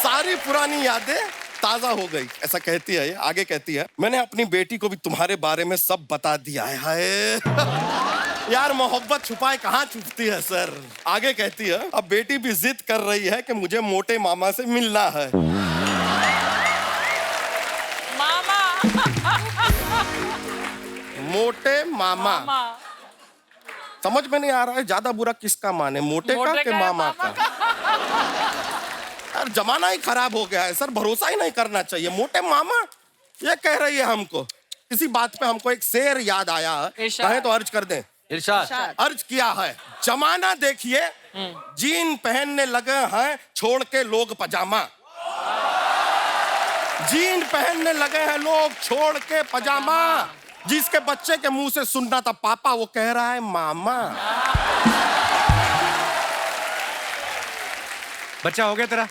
Speaker 8: सारी पुरानी यादें ताजा हो गई, ऐसा कहती है। आगे कहती है, मैंने अपनी बेटी को भी तुम्हारे बारे में सब बता दिया है। यार मोहब्बत छुपाए कहाँ छुपती है सर। आगे कहती है, अब बेटी भी जिद कर रही है कि मुझे मोटे मामा से मिलना है।
Speaker 7: मामा
Speaker 8: मोटे मामा समझ में नहीं आ रहा है ज्यादा बुरा किसका माने, मोटे का कि मामा का। यार जमाना ही खराब हो गया है सर, भरोसा ही नहीं करना चाहिए। मोटे मामा ये कह रही है हमको। इसी बात पे हमको एक शेर याद आया है,
Speaker 7: इरशाद।
Speaker 8: कहे तो अर्ज कर दें।
Speaker 2: इरशाद।
Speaker 8: अर्ज किया है, जमाना देखिए जीन पहनने लगे हैं छोड़ के लोग पजामा। जीन पहनने लगे हैं लोग छोड़ के पजामा। जिसके बच्चे के मुंह से सुनना था पापा, वो कह रहा है मामा।
Speaker 1: बच्चा हो गया तेरा?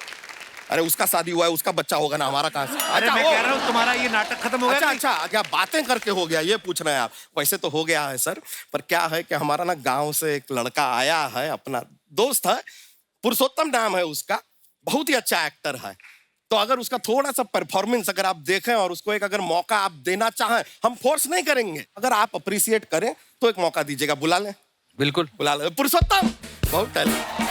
Speaker 8: अरे उसका शादी हुआ है, उसका बच्चा होगा ना, हमारा कहाँ से?
Speaker 1: अरे मैं कह रहा हूँ तुम्हारा ये नाटक खत्म हो गया।
Speaker 8: अच्छा अच्छा, क्या बातें करके हो गया ये पूछ रहे हैं आप? वैसे तो हो गया है सर, पर क्या है कि हमारा ना गांव से एक लड़का आया है, अपना दोस्त है, पुरुषोत्तम नाम है उसका, बहुत ही अच्छा एक्टर है। तो अगर उसका थोड़ा सा परफॉर्मेंस अगर आप देखें और उसको एक अगर मौका आप देना चाहें, हम फोर्स नहीं करेंगे, अगर आप अप्रिशिएट करें तो एक मौका दीजिएगा। बुला लें?
Speaker 2: बिल्कुल
Speaker 8: बुला लें। पुरुषोत्तम बहुत टैलेंट।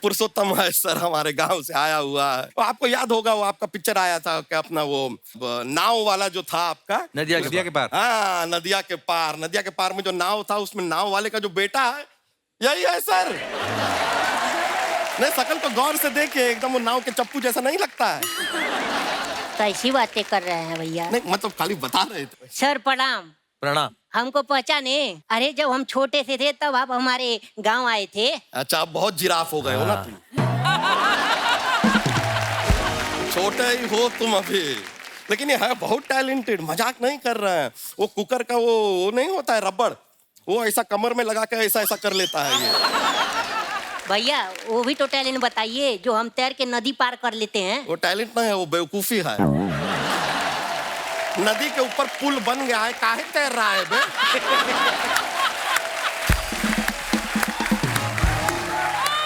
Speaker 8: पुरुषोत्तम है सर, हमारे गांव से आया हुआ है। तो आपको याद होगा वो आपका पिक्चर आया था क्या, अपना वो नाव वाला जो था आपका,
Speaker 2: नदिया
Speaker 1: नदिया के पार।
Speaker 8: हाँ नदिया के पार। नदिया के पार में जो नाव था, उसमें नाव वाले का जो बेटा है यही है सर। नहीं शकल को गौर से देखिए, एकदम वो नाव के चप्पू जैसा नहीं लगता है।
Speaker 3: कैसी बातें कर रहे हैं भैया?
Speaker 8: नहीं मतलब खाली बता रहे थे।
Speaker 3: सर प्रणाम।
Speaker 2: प्रणाम।
Speaker 3: हमको पहचाने? अरे जब हम छोटे से थे तब आप हमारे गांव आए थे।
Speaker 8: अच्छा आप बहुत जिराफ हो गए हो ना तुम। छोटे ही हो तुम अभी, लेकिन ये है बहुत टैलेंटेड, मजाक नहीं कर रहे हैं। वो कुकर का वो नहीं होता है रबड़, वो ऐसा कमर में लगा के ऐसा ऐसा कर लेता है ये।
Speaker 3: भैया वो भी तो टैलेंट बताइए जो हम तैर के नदी पार कर लेते हैं।
Speaker 8: वो टैलेंट नहीं है, वो बेवकूफी है। नदी के ऊपर पुल बन गया है, काहे तैर रहा है बे?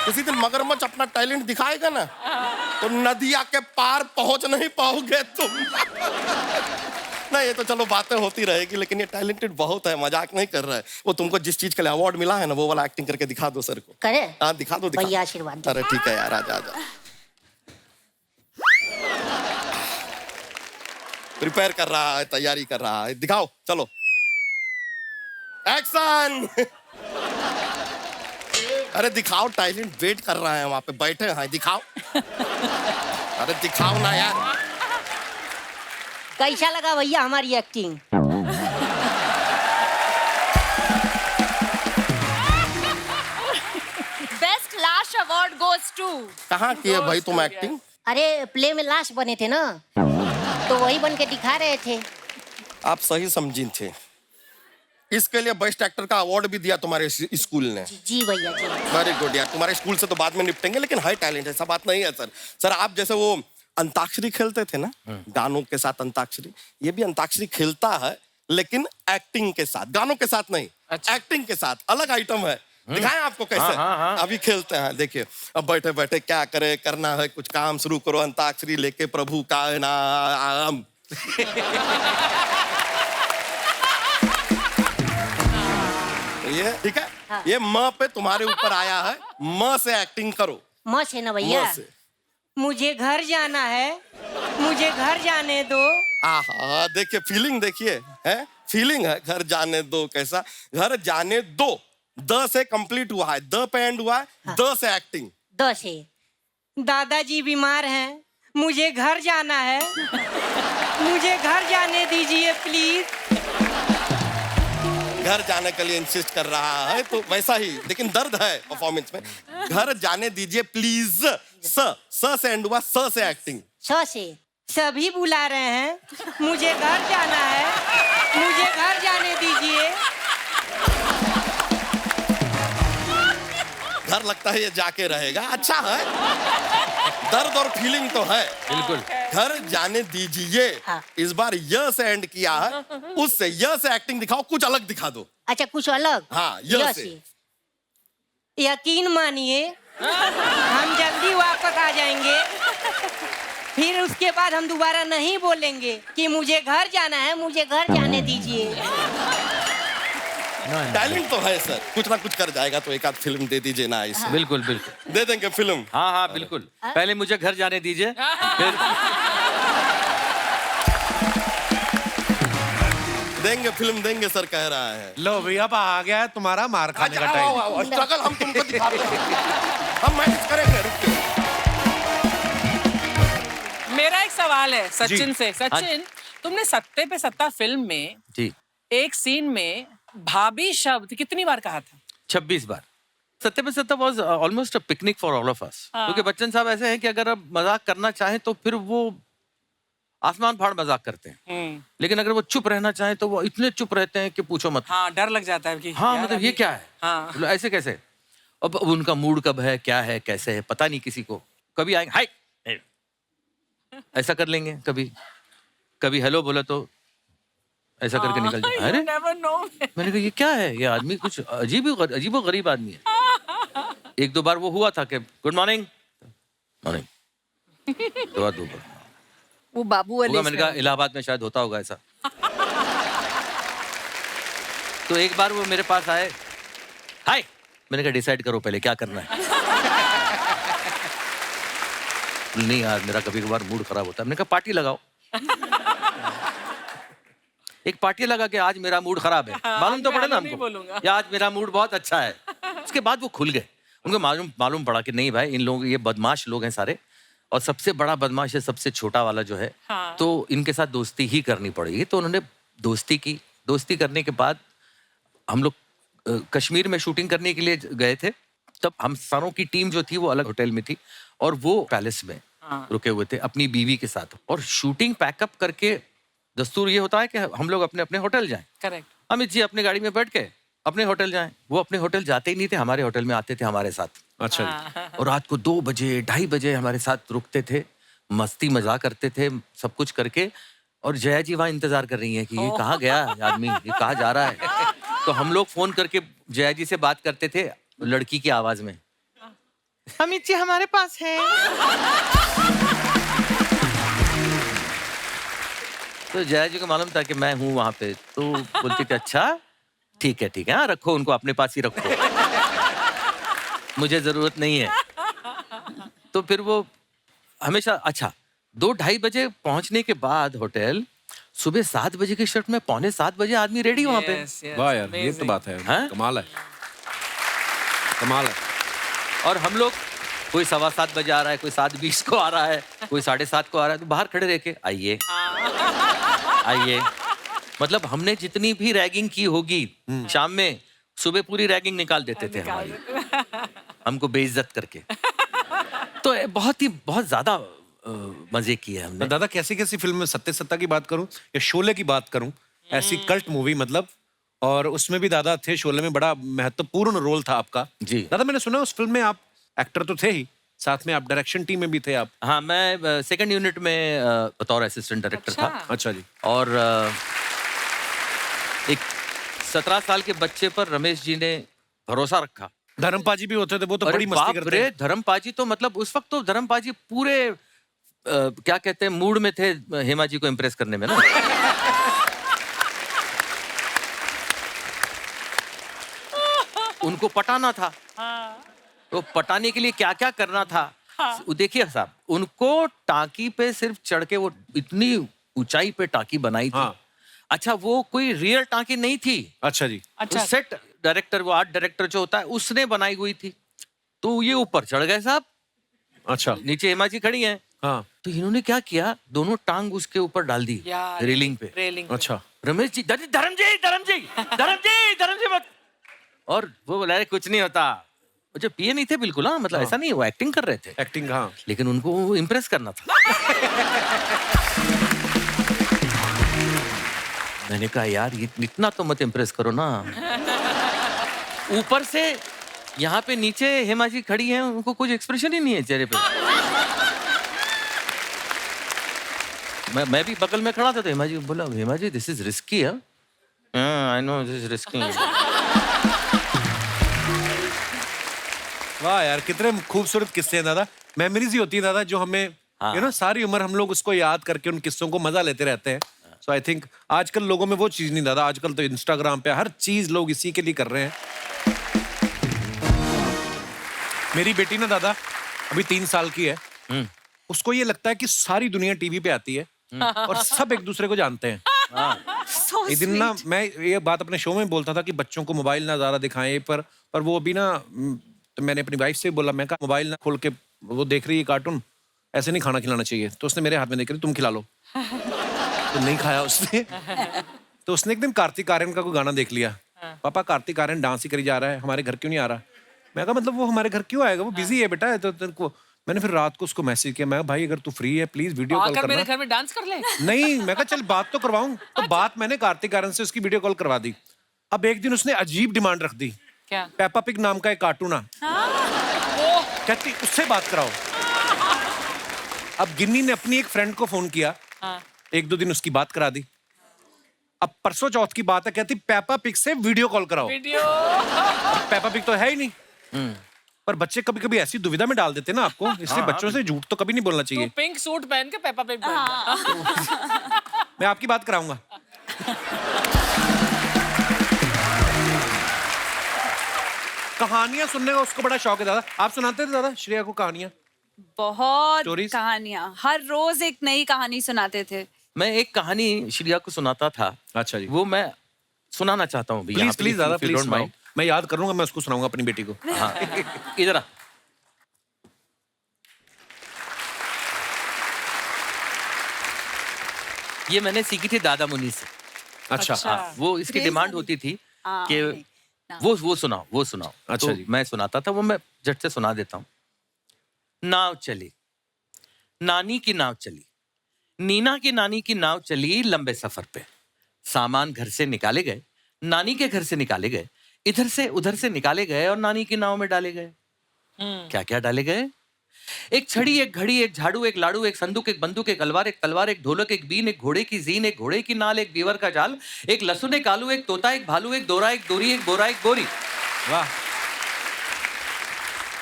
Speaker 8: किसी दिन मगरमच्छ अपना टैलेंट दिखाएगा ना, तो नदिया के पार पहुंच नहीं पाओगे तुम। नहीं ये तो चलो बातें होती रहेगी, लेकिन ये टैलेंटेड बहुत है, मजाक नहीं कर रहा है। वो तुमको जिस चीज के लिए अवार्ड मिला है ना, वो वाला एक्टिंग करके दिखा दो सर को।
Speaker 3: करे?
Speaker 8: हाँ दिखा दो,
Speaker 3: भैया आशीर्वाद दो।
Speaker 8: अरे ठीक है यार, आजा आजा। प्रिपेयर कर रहा है, तैयारी कर रहा है, दिखाओ चलो। एक्शन। अरे दिखाओ, टैलेंट वेट कर रहा है वहां पे, बैठे हैं, दिखाओ। अरे दिखाओ ना यार।
Speaker 3: कैसा लगा भैया हमारी एक्टिंग?
Speaker 7: बेस्ट लाश अवार्ड गोज टू।
Speaker 8: कहाँ की है भाई तुम एक्टिंग?
Speaker 3: अरे प्ले में लाश बने थे ना, तो वही बन के दिखा रहे थे।
Speaker 8: आप सही समझी थे। इसके लिए बेस्ट एक्टर का अवार्ड भी दिया तुम्हारे स्कूल ने।
Speaker 3: जी भैया जी।
Speaker 8: वेरी गुड यार, तुम्हारे स्कूल से तो बाद में निपटेंगे, लेकिन हाई टैलेंट, ऐसा बात नहीं है सर। सर आप जैसे वो अंताक्षरी खेलते थे ना, गानों के साथ अंताक्षरी, ये भी अंताक्षरी खेलता है, लेकिन एक्टिंग के साथ, गानों के साथ नहीं।
Speaker 7: अच्छा।
Speaker 8: एक्टिंग के साथ, अलग आइटम है। दिखाएं आपको कैसे?
Speaker 2: हाँ।
Speaker 8: अभी खेलते हैं, देखिए। अब बैठे बैठे क्या करे, करना है कुछ काम शुरू करो, अंताक्षरी लेके प्रभु का नाम। ये ठीक है।
Speaker 3: हाँ।
Speaker 8: ये म पे तुम्हारे ऊपर आया है, म से एक्टिंग करो।
Speaker 3: मस्त है ना भैया?
Speaker 8: म से।
Speaker 3: मुझे घर जाना है, मुझे घर जाने दो।
Speaker 8: आहा देखिए, फीलिंग देखिए, है फीलिंग है। घर जाने दो, कैसा घर जाने दो, द से कंप्लीट हुआ है, द पे एंड हुआ है, द से एक्टिंग।
Speaker 3: 10 है। दादाजी बीमार हैं, मुझे घर जाना है, मुझे घर जाने दीजिए प्लीज।
Speaker 8: घर जाने के लिए इंसिस्ट कर रहा है, तो वैसा ही, लेकिन दर्द है परफॉर्मेंस में। घर जाने दीजिए प्लीज, स से एंड हुआ, स से एक्टिंग।
Speaker 3: 6 से सभी बुला रहे हैं, मुझे घर जाना है, मुझे घर जाने दीजिए।
Speaker 8: घर लगता है ये जाके रहेगा, अच्छा है। दर्द और फीलिंग तो है।
Speaker 2: बिल्कुल।
Speaker 8: घर जाने दीजिए।
Speaker 3: हाँ।
Speaker 8: इस बार य से एंड किया है, उससे य से एक्टिंग दिखाओ, कुछ अलग दिखा दो।
Speaker 3: अच्छा कुछ अलग?
Speaker 8: हाँ, य से।
Speaker 3: यकीन मानिए हम जल्दी वापस आ जाएंगे।
Speaker 9: फिर उसके बाद हम दोबारा नहीं बोलेंगे कि मुझे घर जाना है, मुझे घर जाने दीजिए।
Speaker 8: टैलेंट तो है सर, कुछ ना कुछ कर जाएगा, तो एक आध फिल्म दे दीजिए ना इसे।
Speaker 2: बिल्कुल बिल्कुल
Speaker 8: दे देंगे फिल्म।
Speaker 2: हाँ हाँ बिल्कुल, पहले मुझे घर जाने दीजिए, फिर
Speaker 8: देंगे फिल्म देंगे सर, कह रहा है।
Speaker 1: लो भैया, अब आ गया है तुम्हारा मार खाने का टाइम।
Speaker 8: स्ट्रगल हम तुमको दिखाते हैं, हम मैनेज करेंगे, रुकिए।
Speaker 6: मेरा एक सवाल है सचिन
Speaker 1: जी।
Speaker 6: से। सचिन, तुमने सत्ते पे सत्ता फिल्म में
Speaker 2: जी
Speaker 6: एक सीन में भाभी शब्द कितनी बार कहा था?
Speaker 2: 26 बार। सत्ते पे सत्ता was almost a picnic for all of us, क्योंकि बच्चन साहब ऐसे हैं कि अगर आप मजाक करना चाहें तो फिर वो आसमान फाड़ मजाक करते हैं, लेकिन अगर वो चुप रहना चाहें तो वो इतने चुप रहते हैं कि पूछो मत।
Speaker 6: हाँ, डर लग जाता है कि
Speaker 2: हाँ
Speaker 6: यार
Speaker 2: मतलब
Speaker 6: अभी-
Speaker 2: ये क्या है,
Speaker 6: हाँ।
Speaker 2: मतलब ऐसे कैसे। अब उनका मूड कब है, क्या है, कैसे है, पता नहीं किसी को। कभी आएंगे हाय ऐसा कर लेंगे, कभी कभी हेलो बोला तो ऐसा करके निकल जाए।
Speaker 6: You
Speaker 2: अरे
Speaker 6: never know।
Speaker 2: मैंने कहा ये क्या है, ये आदमी कुछ अजीब व गरीब आदमी है। एक दो बार वो हुआ था कि गुड मॉर्निंग मॉर्निंग, दो
Speaker 4: वो बाबू वाले
Speaker 2: मैंने कहा इलाहाबाद में शायद होता होगा ऐसा। तो एक बार वो मेरे पास आए, हाय, मैंने कहा डिसाइड करो पहले क्या करना है। नहीं यार, मेरा कभी कभार मूड खराब होता है। मैंने कहा पार्टी लगाओ। एक पार्टी लगा के आज मेरा मूड खराब है, मालूम तो
Speaker 6: मैं
Speaker 2: पड़े ना
Speaker 6: नहीं
Speaker 2: हमको,
Speaker 6: बोलूंगा।
Speaker 2: या आज मेरा मूड बहुत अच्छा है। उसके बाद वो खुल गए, उनको मालूम पड़ा कि नहीं भाई, इन लोगों ये बदमाश लोग हैं सारे, और सबसे बड़ा बदमाश है सबसे छोटा वाला जो है,
Speaker 6: हाँ।
Speaker 2: तो इनके साथ दोस्ती ही करनी पड़ेगी। तो उन्होंने दोस्ती की। दोस्ती करने के बाद हम लोग कश्मीर में शूटिंग करने के लिए गए थे। तब हम सारों की टीम जो थी वो अलग होटल में थी और वो पैलेस में रुके हुए थे अपनी बीवी के साथ। और शूटिंग पैकअप करके दस्तूर ये होता है कि हम लोग अपने अपने होटल जाएं।
Speaker 6: करेक्ट।
Speaker 2: अमित जी अपनी गाड़ी में बैठ के अपने होटल जाएं। वो अपने होटल जाते ही नहीं थे, हमारे होटल में आते थे हमारे साथ।
Speaker 1: अच्छा जी।
Speaker 2: और रात को 2 बजे 2:30 बजे हमारे साथ रुकते थे, मस्ती मजाक करते थे, सब कुछ करके। और जया जी वहाँ इंतजार कर रही हैं कि ये कहाँ गया आदमी, ये कहाँ जा रहा है। तो हम लोग फोन करके जया जी से बात करते थे लड़की की आवाज में, अमित जी हमारे पास है। तो जया जी को मालूम था कि मैं हूँ वहां पे, तो बोलती थी अच्छा ठीक है हाँ, रखो उनको अपने पास ही रखो, मुझे जरूरत नहीं है। तो फिर वो हमेशा अच्छा 2-2:30 बजे पहुंचने के बाद होटल, सुबह 7 बजे की शिफ्ट में 6:45 बजे आदमी रेडी वहां पे।
Speaker 6: Yes, yes,
Speaker 5: वाह यार, ये तो
Speaker 6: amazing।
Speaker 5: बात है,
Speaker 2: हैं?
Speaker 5: कमाल है, कमाल है।
Speaker 2: और हम लोग कोई 7:15 बजे आ रहा है, कोई 7:20 को आ रहा है, कोई 7:30 को आ रहा है, तो बाहर खड़े रह के आइए आइए। मतलब हमने जितनी भी रैगिंग की होगी शाम में, सुबह पूरी रैगिंग निकाल देते थे हमारी, हमको बेइज्जत करके। तो बहुत ज्यादा मजे किए हमने।
Speaker 1: दादा कैसी कैसी फिल्म में, सत्ते सत्ता की बात करूं या शोले की बात करूं, ऐसी कल्ट मूवी मतलब, और उसमें भी दादा थे। शोले में बड़ा महत्वपूर्ण रोल था आपका
Speaker 2: जी।
Speaker 1: दादा। मैंने सुना उस फिल्म में आप एक्टर तो थे ही, साथ में आप डायरेक्शन टीम में भी थे आप।
Speaker 2: हाँ, मैं सेकंड यूनिट में बतौर असिस्टेंट डायरेक्टर था।
Speaker 1: अच्छा जी।
Speaker 2: और एक 17 साल के बच्चे पर रमेश जी ने भरोसा रखा।
Speaker 1: धर्मपाजी भी होते थे, वो तो
Speaker 2: अरे
Speaker 1: बड़ी मस्ती
Speaker 2: बाप
Speaker 1: करते
Speaker 2: रे,
Speaker 1: हैं।
Speaker 2: धर्मपाजी तो मतलब उस वक्त तो धर्मपाजी पूरे क्या कहते हैं मूड में थे हेमा जी को इम्प्रेस करने में ना। उनको पटाना था, तो पटाने के लिए क्या क्या करना था। देखिए साहब, उनको टांकी पे सिर्फ चढ़ के, वो इतनी ऊंचाई पे टांकी बनाई थी।
Speaker 1: हाँ।
Speaker 2: अच्छा, वो कोई रियल टांकी नहीं थी।
Speaker 1: अच्छा जी।
Speaker 6: अच्छा।
Speaker 2: सेट डायरेक्टर, वो आर्ट डायरेक्टर जो होता है, उसने बनाई हुई थी। तो ये ऊपर चढ़ गए साहब,
Speaker 1: अच्छा।
Speaker 2: नीचे हेमा जी खड़ी हैं।
Speaker 1: हाँ।
Speaker 2: तो इन्होंने क्या किया, दोनों टांग उसके ऊपर डाल दी
Speaker 6: यार,
Speaker 2: रेलिंग पे।
Speaker 6: रेलिंग।
Speaker 1: अच्छा।
Speaker 2: रमेश जी, धर्म जी मत। और वो बोला कुछ नहीं होता। वो जो पिए नहीं थे बिल्कुल, हाँ, मतलब ऐसा नहीं, वो एक्टिंग कर रहे थे।
Speaker 1: एक्टिंग, हाँ।
Speaker 2: लेकिन उनको इम्प्रेस करना था। मैंने कहा यार ये इतना तो मत इम्प्रेस करो ना। ऊपर से यहाँ पे नीचे हेमा जी खड़ी हैं, उनको कुछ एक्सप्रेशन ही नहीं है चेहरे पे। मैं भी बगल में खड़ा था, तो हेमा जी बोला, Hema ji this is risky है। I know this is risky.
Speaker 1: वाह यार, कितने खूबसूरत किस्से हैं दादा। मेमोरीज ही होती है दादा जो हमें
Speaker 2: हाँ।
Speaker 1: यू नो सारी उम्र हम लोग उसको याद करके उन किस्सों को मजा लेते रहते हैं। सो आई थिंक आजकल लोगों में वो चीज नहीं दादा, आजकल तो इंस्टाग्राम पे हर चीज लोग इसी के लिए कर रहे हैं। मेरी बेटी ना दादा अभी 3 साल की है, उसको ये लगता है कि सारी दुनिया टीवी पे आती है और सब एक दूसरे को जानते हैं।
Speaker 3: So
Speaker 1: एक दिन ना
Speaker 3: sweet.
Speaker 1: मैं ये बात अपने शो में बोलता था कि बच्चों को मोबाइल ना ज्यादा दिखाएं, पर वो अभी ना तो मैंने अपनी वाइफ से बोला, मैं कहा मोबाइल ना खोल के वो देख रही है कार्टून, ऐसे नहीं खाना खिलाना चाहिए। तो उसने मेरे हाथ में देख रही, तुम खिला लो। तो नहीं खाया उसने। तो उसने एक दिन कार्तिक आर्यन का कोई गाना देख लिया, पापा कार्तिक आर्यन डांस ही करी जा रहा है, हमारे घर क्यों नहीं आ रहा। मैं कहा मतलब वो हमारे घर क्यों आएगा, वो बिजी है बेटा। तो तेरे को मैंने फिर रात को उसको मैसेज किया, मैं भाई अगर तू फ्री है प्लीज वीडियो कॉल
Speaker 6: आकर
Speaker 1: करना।
Speaker 6: मेरे घर में डांस कर ले।
Speaker 1: नहीं मैं कहा चल बात तो करवाऊं। तो बात मैंने कार्तिक आर्यन से उसकी वीडियो कॉल करवा दी। अब एक दिन उसने अजीब डिमांड रख दी,
Speaker 6: क्या?
Speaker 1: पेपा पिग नाम का एक कार्टून आ, कहती उससे बात कराओ। अब गिन्नी ने अपनी एक फ्रेंड को फोन किया, 1-2 दिन उसकी बात करा दी। अब परसों चौथ की बात है, कहती पेपा पिग से वीडियो कॉल कराओ।
Speaker 6: वीडियो।
Speaker 1: पेपा पिग तो है ही नहीं। पर बच्चे कभी कभी ऐसी दुविधा में डाल देते ना आपको, इसलिए बच्चों से झूठ तो कभी नहीं बोलना
Speaker 6: तू
Speaker 1: चाहिए।
Speaker 6: पिंक सूट पहन के पेपा पिग बन।
Speaker 1: मैं आपकी बात कराऊंगा। कहानियां सुनने का उसको बड़ा शौक है दादा। आप सुनाते थे दादा श्रेया को कहानियां?
Speaker 4: बहुत
Speaker 1: Stories?
Speaker 4: कहानियां, हर रोज एक नई कहानी सुनाते थे।
Speaker 2: मैं एक कहानी श्रेया को सुनाता था।
Speaker 1: अच्छा जी।
Speaker 2: वो मैं सुनाना चाहता हूँ
Speaker 1: प्लीज प्लीज दादा प्लीज, मैं याद करूंगा, मैं उसको सुनाऊंगा अपनी बेटी को।
Speaker 2: हाँ इधर आ। ये मैंने सीखी थी दादा मुनि से।
Speaker 1: अच्छा।
Speaker 2: हाँ, वो इसकी डिमांड होती थी कि वो सुनाओ।
Speaker 1: अच्छा
Speaker 2: तो
Speaker 1: जी।
Speaker 2: मैं सुनाता था, वो मैं झट से सुना देता हूँ। नाव चली, नानी की नाव चली, नीना की नानी की नाव चली लंबे सफर पे। सामान घर से निकाले गए, नानी के घर से निकाले गए, इधर से उधर से निकाले गए और नानी की नाव में डाले गए। क्या क्या डाले गए? एक छड़ी, एक घड़ी, एक झाड़ू, एक लाड़ू, एक संदूक, एक बंदूक, एक अलवार, एक तलवार, एक ढोलक, एक बीन, एक घोड़े की जीन, एक घोड़े की नाल, एक बीवर का जाल, एक लहसुन, एक आलू, एक तोता, एक भालू, एक दोरा, एक दोरी, एक बोरा, एक बोरी।
Speaker 1: वाह।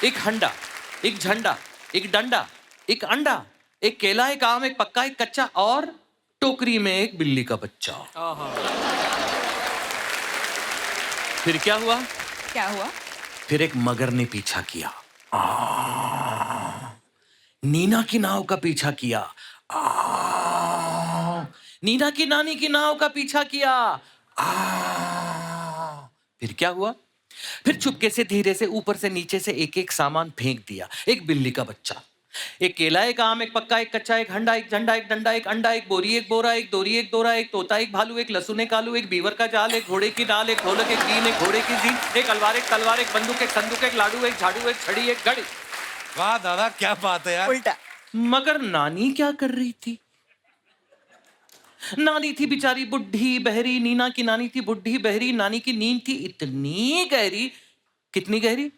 Speaker 2: एक हंडा, एक झंडा, एक डंडा, एक अंडा, एक केला, एक आम, एक पक्का, एक कच्चा और टोकरी में एक बिल्ली का बच्चा। फिर क्या हुआ?
Speaker 4: क्या हुआ?
Speaker 2: फिर एक मगर ने पीछा किया, नीना की नाव का पीछा किया, नीना की नानी की नाव का पीछा किया। फिर क्या हुआ? फिर चुपके से धीरे से ऊपर से नीचे से एक एक सामान फेंक दिया। एक बिल्ली का बच्चा, एक केला, एक आम, एक पक्का, एक कच्चा, एक हंडा, एक झंडा, एक डंडा, एक अंडा, एक बोरी, एक बोरा, एक दोरी, एक दोरा, एक तोता, एक भालू, एक लहसुन, एक आलू, एक बीवर का जाल, एक घोड़े की नाल, एक ढोलक, एक बीन, एक घोड़े की जीन, एक अलवार, एक तलवार, एक बंदूक, एक संदूक, एक लाडू, एक झाड़ू, एक छड़ी, एक घड़ी।
Speaker 1: वाह दादा क्या बात है यार।
Speaker 4: उल्टा।
Speaker 2: मगर नानी क्या कर रही थी? नानी थी बेचारी बुढ़ी बहरी, नीना की नानी थी बुढ़ी बहरी, नानी की नींद थी इतनी गहरी। कितनी गहरी?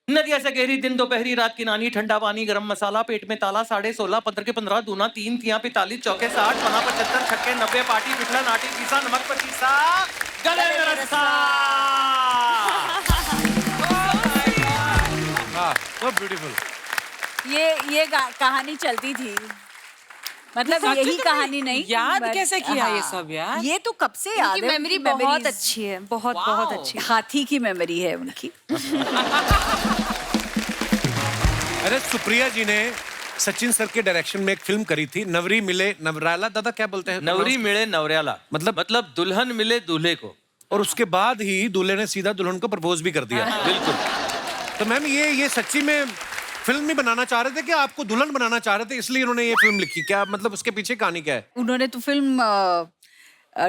Speaker 2: नदिया से गहरी, दिन दोपहरी, रात की नानी, ठंडा पानी, गरम मसाला, पेट में ताला, 16.5, 15 के 15, दूना 3, 3 45, चौके 60, 75, छक्के 90, पाटी पिछला, नाटी पीसा, नमक पतीसा, गले में रस्सा।
Speaker 1: हाँ so beautiful।
Speaker 4: ये कहानी चलती थी, मतलब
Speaker 6: सच
Speaker 4: यही
Speaker 6: में
Speaker 4: कहानी नहीं।
Speaker 6: याद
Speaker 4: but-
Speaker 6: कैसे किया ये
Speaker 4: हाँ,
Speaker 6: सब यार?
Speaker 4: ये तो कब से याद है।
Speaker 3: मेमोरी
Speaker 4: उनकी
Speaker 3: बहुत
Speaker 4: memories-
Speaker 3: अच्छी है, बहुत
Speaker 6: Wow।
Speaker 3: बहुत अच्छी।
Speaker 4: हाथी की मेमोरी है उनकी।
Speaker 1: अरे सुप्रिया जी ने सचिन सर के डायरेक्शन में एक फिल्म करी थी, नवरी मिले नवराला। दादा क्या बोलते हैं?
Speaker 2: नवरी मिले नवरेला, मतलब दुल्हन मिले दूल्हे को।
Speaker 1: और उसके बाद ही दूल्हे ने सीधा दुल्हन को प्रपोज भी कर दिया।
Speaker 2: बिल्कुल।
Speaker 1: तो मैम ये सच्ची में फिल्म नहीं बनाना चाह रहे थे कि आपको दुल्हन बनाना चाह रहे थे, इसलिए उन्होंने ये फिल्म लिखी? क्या मतलब उसके पीछे कहानी क्या है?
Speaker 4: उन्होंने तो फिल्म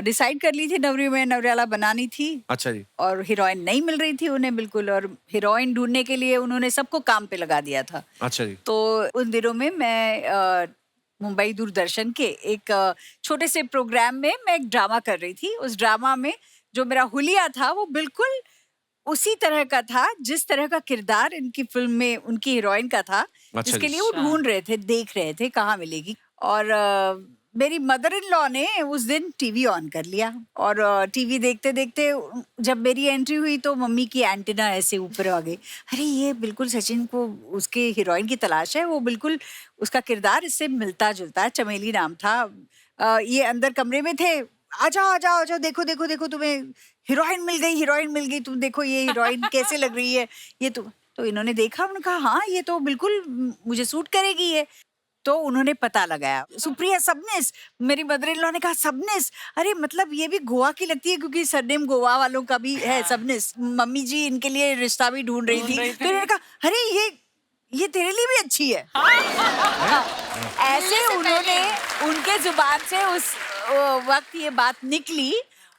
Speaker 4: डिसाइड कर ली थी, नवरी में नवरेला बनानी थी।
Speaker 1: अच्छा जी।
Speaker 4: और हीरोइन नहीं मिल रही थी उन्हें बिल्कुल, और हीरोइन ढूंढने के लिए उन्होंने सबको काम पे लगा दिया था।
Speaker 1: अच्छा जी।
Speaker 4: तो उन दिनों में मैं मुंबई दूरदर्शन के एक छोटे से प्रोग्राम में मैं एक ड्रामा कर रही थी। उस ड्रामा में जो मेरा हुलिया था वो बिल्कुल उसी तरह का था जिस तरह का किरदार इनकी फिल्म में उनकी हीरोइन का था,
Speaker 1: अच्छा
Speaker 4: जिसके
Speaker 1: जी।
Speaker 4: लिए वो ढूंढ रहे थे, देख रहे थे कहाँ मिलेगी। और मेरी मदर इन लॉ ने उस दिन टीवी ऑन कर लिया और टीवी देखते देखते जब मेरी एंट्री हुई तो मम्मी की एंटीना ऐसे ऊपर आ गई। अरे ये बिल्कुल सचिन को उसके हीरोइन की तलाश है, वो बिल्कुल उसका किरदार इससे मिलता जुलता है। चमेली नाम था। ये अंदर कमरे में थे। आ जाओ आ जाओ आ जाओ, देखो देखो देखो तुम्हें हीरोइन मिल गई, हीरोइन मिल गई, तुम देखो ये हीरोइन कैसे लग रही है ये। तो इन्होंने देखा, उन्होंने कहा हाँ ये तो बिल्कुल मुझे सूट करेगी ये। तो उन्होंने पता लगाया, सुप्रिया सबनिस। मेरी मदर इन लॉ ने कहा सबनिस, अरे मतलब ये भी गोवा की लगती है क्योंकि सरनेम गोवा वालों का भी है सबनिस। मम्मी जी इनके लिए रिश्ता भी ढूंढ रही थी। तो उन्होंने कहा अरे ये तेरे लिए भी अच्छी है। ऐसे उन्होंने उनके जुबान से उस वक्त ये बात निकली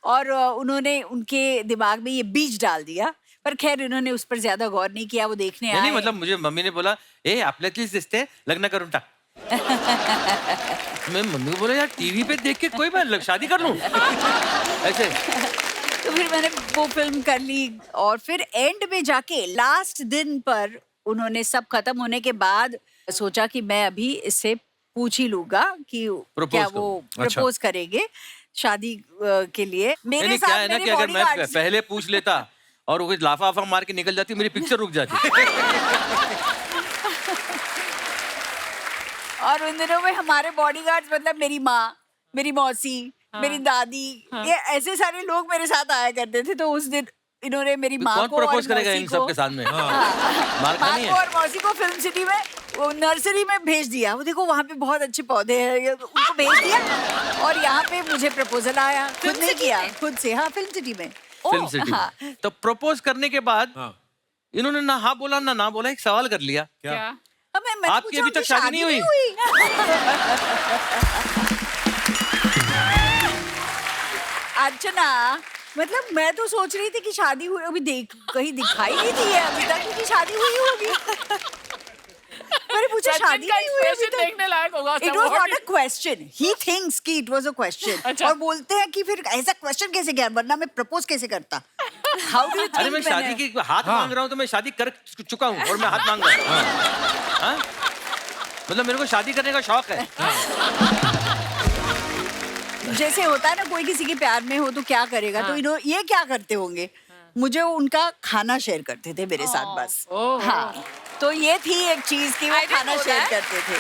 Speaker 4: और उन्होंने उनके दिमाग में ये बीज डाल दिया। पर खैर इन्होंने उस पर ज्यादा गौर नहीं किया, वो देखने आए।
Speaker 2: नहीं मतलब मुझे मम्मी ने बोला ए आपल्यातलीच दिसते, लग्न करून टाक। मैं मम्मी को बोला यार टीवी पे देख के कोई मैं शादी कर लूं ऐसे।
Speaker 4: तो फिर मैंने वो फिल्म कर ली और फिर एंड में जाके लास्ट दिन पर उन्होंने सब खत्म होने के बाद सोचा कि मैं अभी इससे पूछ ही लूंगा कि क्या वो प्रपोज करेंगे शादी के लिए। मेरे
Speaker 2: क्या
Speaker 4: साथ
Speaker 2: है ना
Speaker 4: मेरे
Speaker 2: कि अगर मैं
Speaker 4: bodyguards-
Speaker 2: पहले पूछ लेता और वो लाफा आफा मार के निकल जाती, मेरी पिक्चर रुक जाती।
Speaker 4: और उन दिनों में हमारे बॉडीगार्ड्स मतलब मेरी माँ, मेरी मौसी, मेरी दादी, ये ऐसे सारे लोग मेरे साथ आया करते थे। तो उस दिन इन्होंने मेरी माँ
Speaker 2: कौन
Speaker 4: को और
Speaker 2: प्रपोज करेगा
Speaker 4: मौसी
Speaker 2: इन
Speaker 4: को-
Speaker 2: सब के सामने?
Speaker 4: हाँ।
Speaker 2: मार
Speaker 4: माँ
Speaker 2: खानी
Speaker 4: को
Speaker 2: है।
Speaker 4: और मौसी को फिल्म सिटी में वो नर्सरी में भेज दिया। वो देखो वहाँ पे बहुत अच्छे पौधे हैं, उनको भेज दिया और यहाँ पे मुझे प्रपोजल आया। खुद नहीं किया, खुद से। हाँ फिल्म सिटी में।
Speaker 2: फिल्म सिटी
Speaker 4: हाँ।
Speaker 2: में। तो प्रपोज करने के बाद इन्होंने ना हाँ बोला ना बोला, एक सवाल कर लिया।
Speaker 6: क्या?
Speaker 4: मैंने
Speaker 2: आपकी
Speaker 4: पूछा,
Speaker 2: अभी तक
Speaker 4: उनकी
Speaker 2: शादी नहीं हुई?
Speaker 4: अर्चना मतलब मैं तो सोच रही थी कि शादी हुई, अभी देख कहीं दिखाई नहीं दी है अभी तक कि शादी हुई होगी। मैंने पूछा
Speaker 6: सचिन
Speaker 4: शादी
Speaker 6: का
Speaker 4: नहीं हुई अभी
Speaker 6: expression
Speaker 4: तक।
Speaker 6: देखने लायक होगा।
Speaker 4: It was not a question. He thinks कि it was a question.
Speaker 6: अच्छा।
Speaker 4: और बोलते हैं कि फिर ऐसा क्वेश्चन कैसे किया, वरना मैं प्रपोज कैसे करता? How do you think?
Speaker 2: अरे मैं शादी की हाथ मांग रहा हूँ तो मैं शादी कर चुका हूँ और मैं हाथ मांग रहा हूँ। हाँ? मतलब मेरे को शादी करने का शौक है।
Speaker 4: जैसे होता है ना कोई किसी के प्यार में हो तो क्या करेगा, तो ये क्या करते होंगे। मुझे उनका खाना शेयर करते थे मेरे साथ बस। हाँ तो ये थी एक चीज कि वो
Speaker 7: I didn't
Speaker 4: खाना
Speaker 7: know
Speaker 4: शेयर
Speaker 7: that.
Speaker 4: करते थे।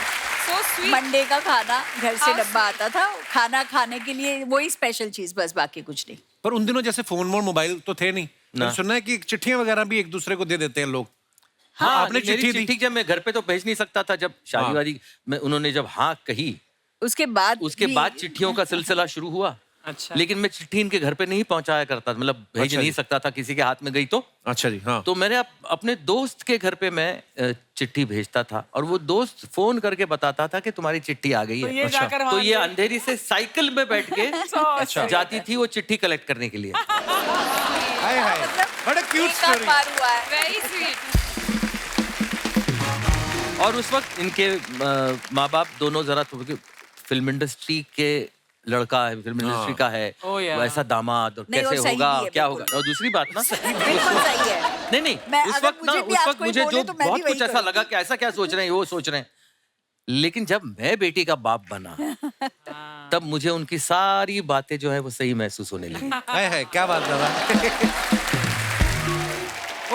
Speaker 7: So sweet.
Speaker 4: मंडे का खाना घर से डब्बा आता था, खाना खाने के लिए वही स्पेशल चीज, बस बाकी कुछ नहीं।
Speaker 1: पर उन दिनों जैसे फोन वोन मोबाइल तो थे नहीं। मैंने सुना है कि चिट्ठियां वगैरह भी एक दूसरे को दे देते हैं लोग।
Speaker 2: हाँ,
Speaker 1: आपने चिट्ठी दी?
Speaker 2: जब मैं घर पे तो भेज नहीं सकता था, जब शादी वादी में उन्होंने जब हाँ कही
Speaker 4: उसके बाद
Speaker 2: उसके चिट्ठियों का सिलसिला शुरू हुआ।
Speaker 6: अच्छा।
Speaker 2: लेकिन मैं चिट्ठी इनके घर पे नहीं पहुंचाया करता, मतलब भेज
Speaker 1: अच्छा
Speaker 2: नहीं
Speaker 1: जी।
Speaker 2: सकता था, किसी के हाथ में गई तो।
Speaker 1: अच्छा जी हाँ।
Speaker 2: तो मैंने अपने दोस्त के घर पे मैं चिट्ठी भेजता था और वो दोस्त फोन करके बताता था कि तुम्हारी चिट्ठी आ गई
Speaker 6: तो
Speaker 2: है।
Speaker 6: ये जाकर
Speaker 2: तो
Speaker 6: वहाँ
Speaker 2: ये अंधेरी से साइकिल में बैठ के जाती थी वो चिट्ठी कलेक्ट करने के लिए।
Speaker 1: हाय हाय बड़ा क्यूट
Speaker 4: एक आध
Speaker 1: स्टोरी।
Speaker 4: बार हुआ है।
Speaker 7: Very sweet.
Speaker 2: और उस वक्त इनके माँ बाप दोनों जरा फिल्म इंडस्ट्री के लड़का है, फिल्म इंडस्ट्री का है,
Speaker 6: Oh, yeah.
Speaker 2: वैसा दामाद और
Speaker 4: नहीं, और
Speaker 2: कैसे
Speaker 4: सही
Speaker 2: होगा
Speaker 4: भी है,
Speaker 2: क्या
Speaker 4: बिल्कुल।
Speaker 2: होगा। और दूसरी बात ना
Speaker 4: बिल्कुल सही है।
Speaker 2: नहीं
Speaker 4: मैं
Speaker 2: उस
Speaker 4: अगर
Speaker 2: वक्त ना
Speaker 4: मुझे भी
Speaker 2: उस
Speaker 4: आज
Speaker 2: वक्त
Speaker 4: कोई
Speaker 2: मुझे
Speaker 4: बोले
Speaker 2: जो
Speaker 4: तो मैं भी
Speaker 2: बहुत
Speaker 4: वही
Speaker 2: कुछ ऐसा
Speaker 4: करूंगी।
Speaker 2: लगा कि ऐसा क्या सोच रहे हैं, वो सोच रहे हैं। लेकिन जब मैं बेटी का बाप बना तब मुझे उनकी सारी बातें जो है वो सही महसूस होने लगी।
Speaker 1: हाय हाय क्या बात दादा।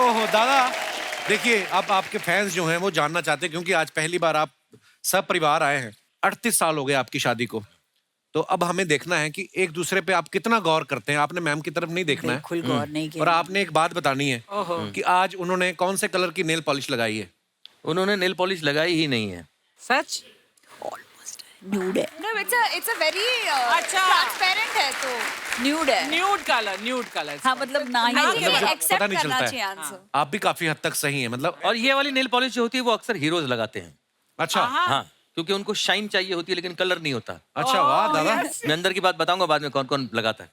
Speaker 1: ओहो दादा देखिए अब आपके फैंस जो हैं वो जानना चाहते हैं क्योंकि आज पहली बार आप सब परिवार आए हैं। 38 साल हो गए आपकी शादी को, तो अब हमें देखना है कि एक दूसरे पे आप कितना गौर करते हैं। आपने मैम की तरफ नहीं देखना है
Speaker 4: बिल्कुल गौर नहीं किया।
Speaker 1: और आपने एक बात बतानी है कि आज उन्होंने कौन से कलर की नेल पॉलिश लगाई है।
Speaker 2: उन्होंने नेल पॉलिश लगाई ही नहीं है।
Speaker 6: सच?
Speaker 4: न्यूड है,
Speaker 7: No, it's a very
Speaker 6: अच्छा।
Speaker 7: transparent है तो.
Speaker 4: न्यूड है।
Speaker 6: Nude colour.
Speaker 4: हाँ मतलब ना ही
Speaker 7: I think
Speaker 1: मतलब
Speaker 7: ये
Speaker 1: जब
Speaker 7: accept
Speaker 1: पता नहीं
Speaker 7: करना
Speaker 1: चलता है।
Speaker 7: चाहिए आंसर.
Speaker 1: आप भी काफी हद तक सही है मतलब।
Speaker 2: और ये वाली नेल पॉलिश जो होती है वो अक्सर हीरोज लगाते हैं।
Speaker 1: अच्छा
Speaker 2: हाँ क्योंकि उनको शाइन चाहिए होती है लेकिन कलर नहीं होता।
Speaker 1: अच्छा वाह दादा।
Speaker 2: मैं अंदर की बात बताऊंगा बाद में कौन कौन लगाता है।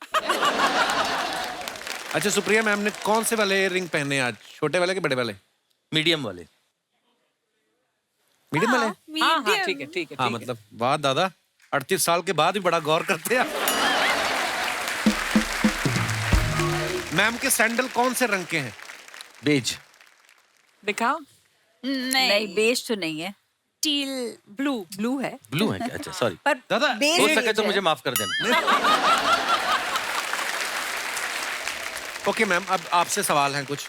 Speaker 1: अच्छा सुप्रिया मैम ने कौन से वाले रिंग पहने आज, छोटे वाले के बड़े वाले?
Speaker 2: मीडियम वाले।
Speaker 1: मीडियम वाले?
Speaker 6: हाँ हाँ ठीक है ठीक है।
Speaker 1: हाँ मतलब वाह दादा 38 साल के बाद भी बड़ा गौर करते हैं। मैम के सैंडल कौन से रंग के हैं?
Speaker 2: बेज।
Speaker 6: दिखाओ।
Speaker 4: नहीं बेज तो नहीं है।
Speaker 7: Teal blue.
Speaker 4: ब्लू है
Speaker 2: ब्लू है क्या? अच्छा सॉरी,
Speaker 4: पर
Speaker 1: दादा,
Speaker 4: base
Speaker 2: हो
Speaker 4: beige
Speaker 2: सके तो
Speaker 4: है।
Speaker 2: मुझे माफ कर देना।
Speaker 1: ओके मैम, अब आपसे सवाल है कुछ।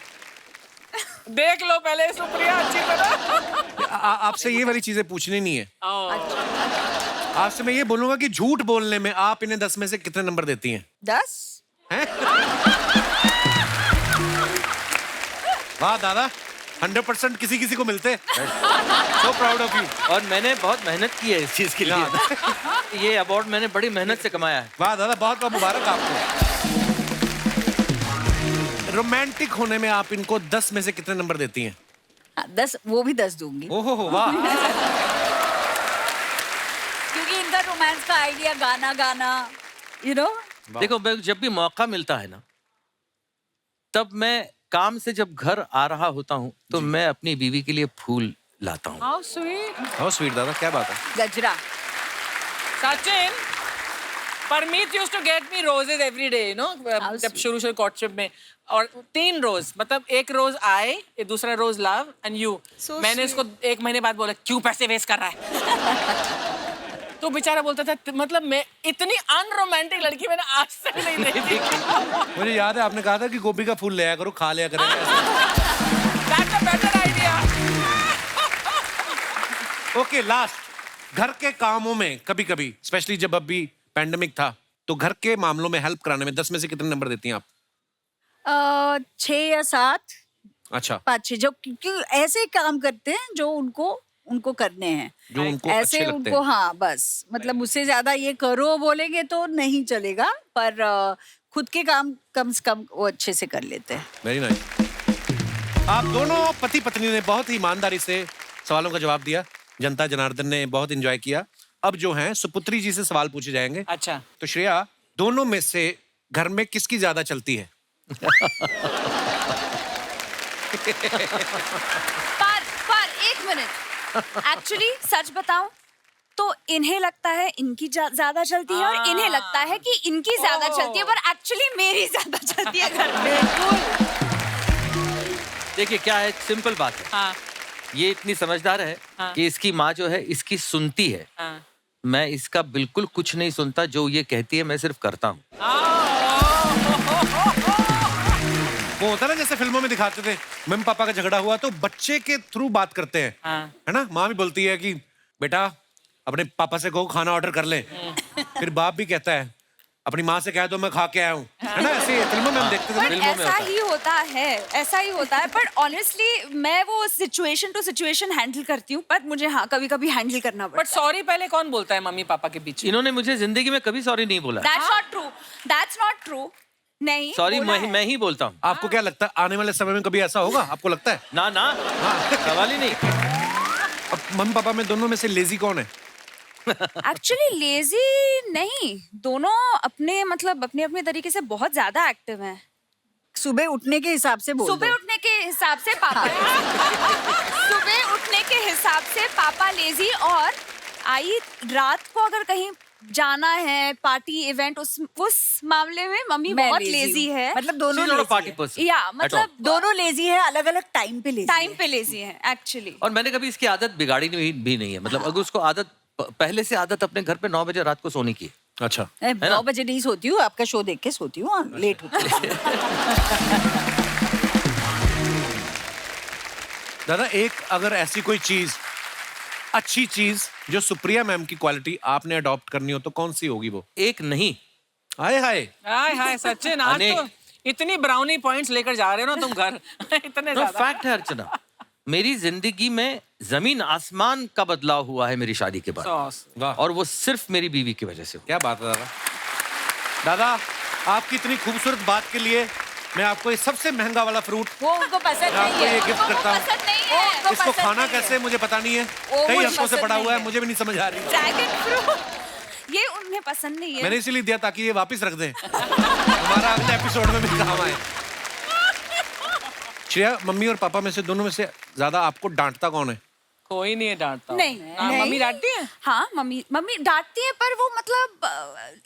Speaker 6: देख लो पहले सुप्रिया अच्छी तरह।
Speaker 1: आपसे ये वाली चीजें पूछनी नहीं है।
Speaker 6: अच्छा।
Speaker 1: आपसे मैं ये बोलूंगा कि झूठ बोलने में आप इन्हें 10 में से कितने नंबर देती हैं?
Speaker 4: 10।
Speaker 1: हैं? वाह दादा, 100% किसी किसी को मिलते। So proud of you.
Speaker 2: और मैंने बहुत मेहनत की है इस चीज के लिए। ये अवार्ड मैंने बड़ी मेहनत से कमाया है।
Speaker 1: वाह दादा, बहुत बहुत मुबारक आपको। रोमांटिक होने में आप इनको 10 में से कितने नंबर देती हैं?
Speaker 4: 10, वो भी 10 दूंगी,
Speaker 1: ओहो वाह।
Speaker 4: क्योंकि इनका रोमांस का आइडिया गाना गाना, यू नो।
Speaker 2: देखो, मैं जब भी मौका मिलता है ना, तब मैं काम से जब घर आ रहा होता हूँ तो मैं अपनी बीवी के लिए फूल लाता हूँ।
Speaker 6: How sweet.
Speaker 1: हाउ स्वीट दादा, क्या बात है।
Speaker 4: गजरा।
Speaker 6: Sachin, Parmeet used to get me roses every day, you know, जब शुरू कोर्टशिप में। और 3 रोज, मतलब एक रोज आए, ये दूसरा रोज लव एंड यू। मैंने इसको 1 महीने बाद बोला, क्यों पैसे वेस्ट कर रहा है? तो बेचारा बोलता था, मतलब मैं इतनी अनरोमांटिक लड़की मैंने आज तक नहीं देखी।
Speaker 1: मुझे याद है आपने कहा था कि गोभी का फूल ले आया करो, खा लिया करेंगे।
Speaker 6: That's a better idea.
Speaker 1: Okay, last, घर के कामों में कभी कभी, स्पेशली जब अभी पैंडेमिक था, तो घर के मामलों में हेल्प कराने में 10 में से कितने नंबर देती हैं आप?
Speaker 4: 6 या 7,
Speaker 1: अच्छा,
Speaker 4: 5-6, जो क्योंकि ऐसे काम करते हैं जो उनको करने हैं,
Speaker 1: जो उनको
Speaker 4: ऐसे
Speaker 1: अच्छे लगते
Speaker 4: उनको,
Speaker 1: हैं।
Speaker 4: हाँ बस, मतलब उससे ज्यादा ये करो बोलेंगे तो नहीं चलेगा, पर खुद के काम कम से कम वो अच्छे से कर लेते हैं।
Speaker 1: Very nice. आप दोनों पति पत्नी ने बहुत ही ईमानदारी से सवालों का जवाब दिया। जनता जनार्दन ने बहुत एंजॉय किया। अब जो हैं सुपुत्री जी से सवाल पूछे जाएंगे।
Speaker 6: अच्छा।
Speaker 1: तो श्रेया, दोनों में से घर में किसकी ज्यादा चलती है?
Speaker 7: पर 1 मिनट, एक्चुअली सच बताऊं तो इन्हें लगता है इनकी ज्यादा चलती है और इन्हें लगता है कि इनकी ज्यादा चलती है, पर एक्चुअली मेरी ज्यादा चलती है घर में।
Speaker 2: देखिए क्या है, सिंपल बात है।
Speaker 6: हाँ।
Speaker 2: ये इतनी समझदार है कि इसकी माँ जो है इसकी सुनती है।
Speaker 6: हाँ।
Speaker 2: मैं इसका बिल्कुल कुछ नहीं सुनता, जो ये कहती है मैं सिर्फ करता हूँ।
Speaker 1: वो होता ना जैसे फिल्मों में दिखाते थे, मम्मी पापा का झगड़ा हुआ तो बच्चे के थ्रू बात करते हैं।
Speaker 6: हाँ।
Speaker 1: है ना, माँ भी बोलती है कि बेटा अपने पापा से कहो खाना ऑर्डर कर ले। फिर बाप भी कहता है अपनी माँ से कह दो मैं खा के आया हूँ। है ना, ऐसे फिल्मों में हम देखते थे ना।
Speaker 7: पर
Speaker 2: फिल्मों में
Speaker 7: ऐसा
Speaker 2: होता है।
Speaker 7: ही होता है, ऐसा ही होता है। पर ऑनेस्टली मैं वो सिचुएशन टू सिचुएशन हैंडल करती हूँ, पर मुझे हाँ कभी कभी हैंडल करना
Speaker 6: बट
Speaker 7: पड़ता है।
Speaker 6: सॉरी पहले कौन बोलता है मम्मी पापा के बीच?
Speaker 2: इन्होंने मुझे जिंदगी में कभी सॉरी नहीं बोला।
Speaker 7: That's not true, that's not true. नहीं
Speaker 2: सॉरी
Speaker 7: बोला है।
Speaker 2: मैं ही बोलता हूँ।
Speaker 1: आपको क्या लगता है आने वाले समय में कभी ऐसा होगा? आपको लगता है?
Speaker 2: ना ना, सवाल ही नहीं।
Speaker 1: अब मम्मी पापा में दोनों में से लेजी कौन है?
Speaker 7: एक्चुअली लेजी नहीं, दोनों अपने मतलब अपने अपने तरीके से बहुत ज्यादा एक्टिव हैं।
Speaker 4: सुबह उठने के हिसाब से बोल
Speaker 7: सुबह
Speaker 4: दो।
Speaker 7: उठने के हिसाब से पापा सुबह उठने के हिसाब से पापा लेजी, और आई रात को अगर कहीं जाना है पार्टी इवेंट, उस मामले में मम्मी
Speaker 4: मैं
Speaker 7: बहुत
Speaker 4: lazy
Speaker 7: लेजी
Speaker 4: हूँ।
Speaker 7: है।
Speaker 4: मतलब दोनों
Speaker 2: She's not a
Speaker 4: lazy
Speaker 2: party
Speaker 4: है।
Speaker 2: person
Speaker 7: या
Speaker 2: at all।
Speaker 7: मतलब
Speaker 4: दोनों लेजी है, अलग अलग टाइम पे लेजी
Speaker 7: टाइम पे लेजी है एक्चुअली।
Speaker 2: और मैंने कभी इसकी आदत बिगाड़ी भी नहीं है। मतलब अगर उसको आदत पहले से आदत अपने घर पे 9 बजे रात को सोने की है।
Speaker 1: अच्छा,
Speaker 4: 9 बजे नहीं सोती हूँ, आपका शो देख के सोती हूँ, लेट होती है।
Speaker 1: दादा एक अगर ऐसी कोई चीज, अच्छी चीज जो सुप्रिया मैम की क्वालिटी आपने अडॉप्ट करनी हो तो कौन सी होगी वो?
Speaker 2: एक नहीं,
Speaker 1: हाय हाय।
Speaker 6: हाय हाय सचिन, आज
Speaker 2: अनेक।
Speaker 6: तो इतनी ब्राउनी पॉइंट्स लेकर जा रहे हो ना तुम घर। इतने
Speaker 2: तो
Speaker 6: ज्यादा।
Speaker 2: फैक्ट है अर्चना, मेरी जिंदगी में जमीन आसमान का बदलाव हुआ है मेरी शादी के बाद।
Speaker 6: सॉस।
Speaker 1: वाह,
Speaker 2: और वो सिर्फ मेरी बीवी की वजह से हुआ।
Speaker 1: क्या बात है दादा। दादा आपकी इतनी खूबसूरत बात के लिए मैं आपको ये सबसे महंगा वाला फ्रूट
Speaker 4: वो उनको पसंद
Speaker 1: मैं आपको
Speaker 4: नहीं
Speaker 1: ये
Speaker 4: है।
Speaker 1: गिफ्ट करता हूँ।
Speaker 7: पसंद नहीं है।
Speaker 4: उनको
Speaker 1: इसको
Speaker 4: पसंद
Speaker 1: खाना
Speaker 4: नहीं है।
Speaker 1: कैसे मुझे पता नहीं है,
Speaker 4: वो
Speaker 1: कई
Speaker 4: मुझे
Speaker 1: हफ्तों से
Speaker 4: पसंद
Speaker 1: पड़ा
Speaker 4: नहीं
Speaker 1: हुआ है,
Speaker 4: है।
Speaker 1: मुझे भी नहीं समझ आ रही।
Speaker 7: ड्रैगन फ्रूट ये उन्हें पसंद नहीं है।
Speaker 1: मैंने इसीलिए दिया ताकि ये वापस रख दें, हमारा अगले एपिसोड में भी काम आए। श्रेया, मम्मी और पापा में से दोनों में से ज्यादा आपको डांटता कौन है?
Speaker 6: कोई नहीं है डांटता।
Speaker 7: नहीं,
Speaker 6: हाँ,
Speaker 7: नहीं।
Speaker 6: मम्मी डांटती है?
Speaker 7: हाँ, मम्मी डांटती है, पर वो मतलब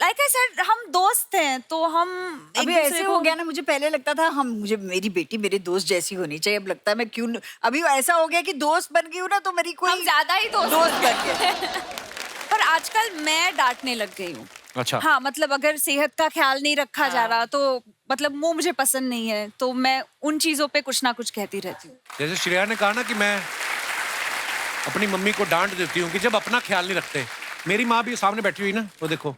Speaker 7: लाइक आई सेड, हम दोस्त हैं तो हम एक
Speaker 4: अभी
Speaker 7: दूसरे
Speaker 4: ऐसे
Speaker 7: को-
Speaker 4: हो गया ना, मुझे पहले लगता था मुझे मेरी बेटी मेरे दोस्त जैसी होनी चाहिए, अब लगता है मैं क्यों अभी ऐसा हो गया कि दोस्त बन गई हूँ ना, तो मेरी कोई
Speaker 7: हम ज्यादा ही दोस्त
Speaker 4: बन गए।
Speaker 7: पर आजकल मैं डांटने लग गई हूँ।
Speaker 1: अच्छा।
Speaker 7: हाँ, मतलब अगर सेहत का ख्याल नहीं रखा जा रहा तो मतलब वो मुझे पसंद नहीं है, तो मैं उन चीजों पे कुछ ना कुछ कहती रहती हूँ।
Speaker 1: जैसे श्रेया ने कहा ना कि मैं अपनी मम्मी को डांट देती हूँ कि जब अपना ख्याल नहीं रखते। मेरी माँ भी सामने बैठी हुई ना, वो देखो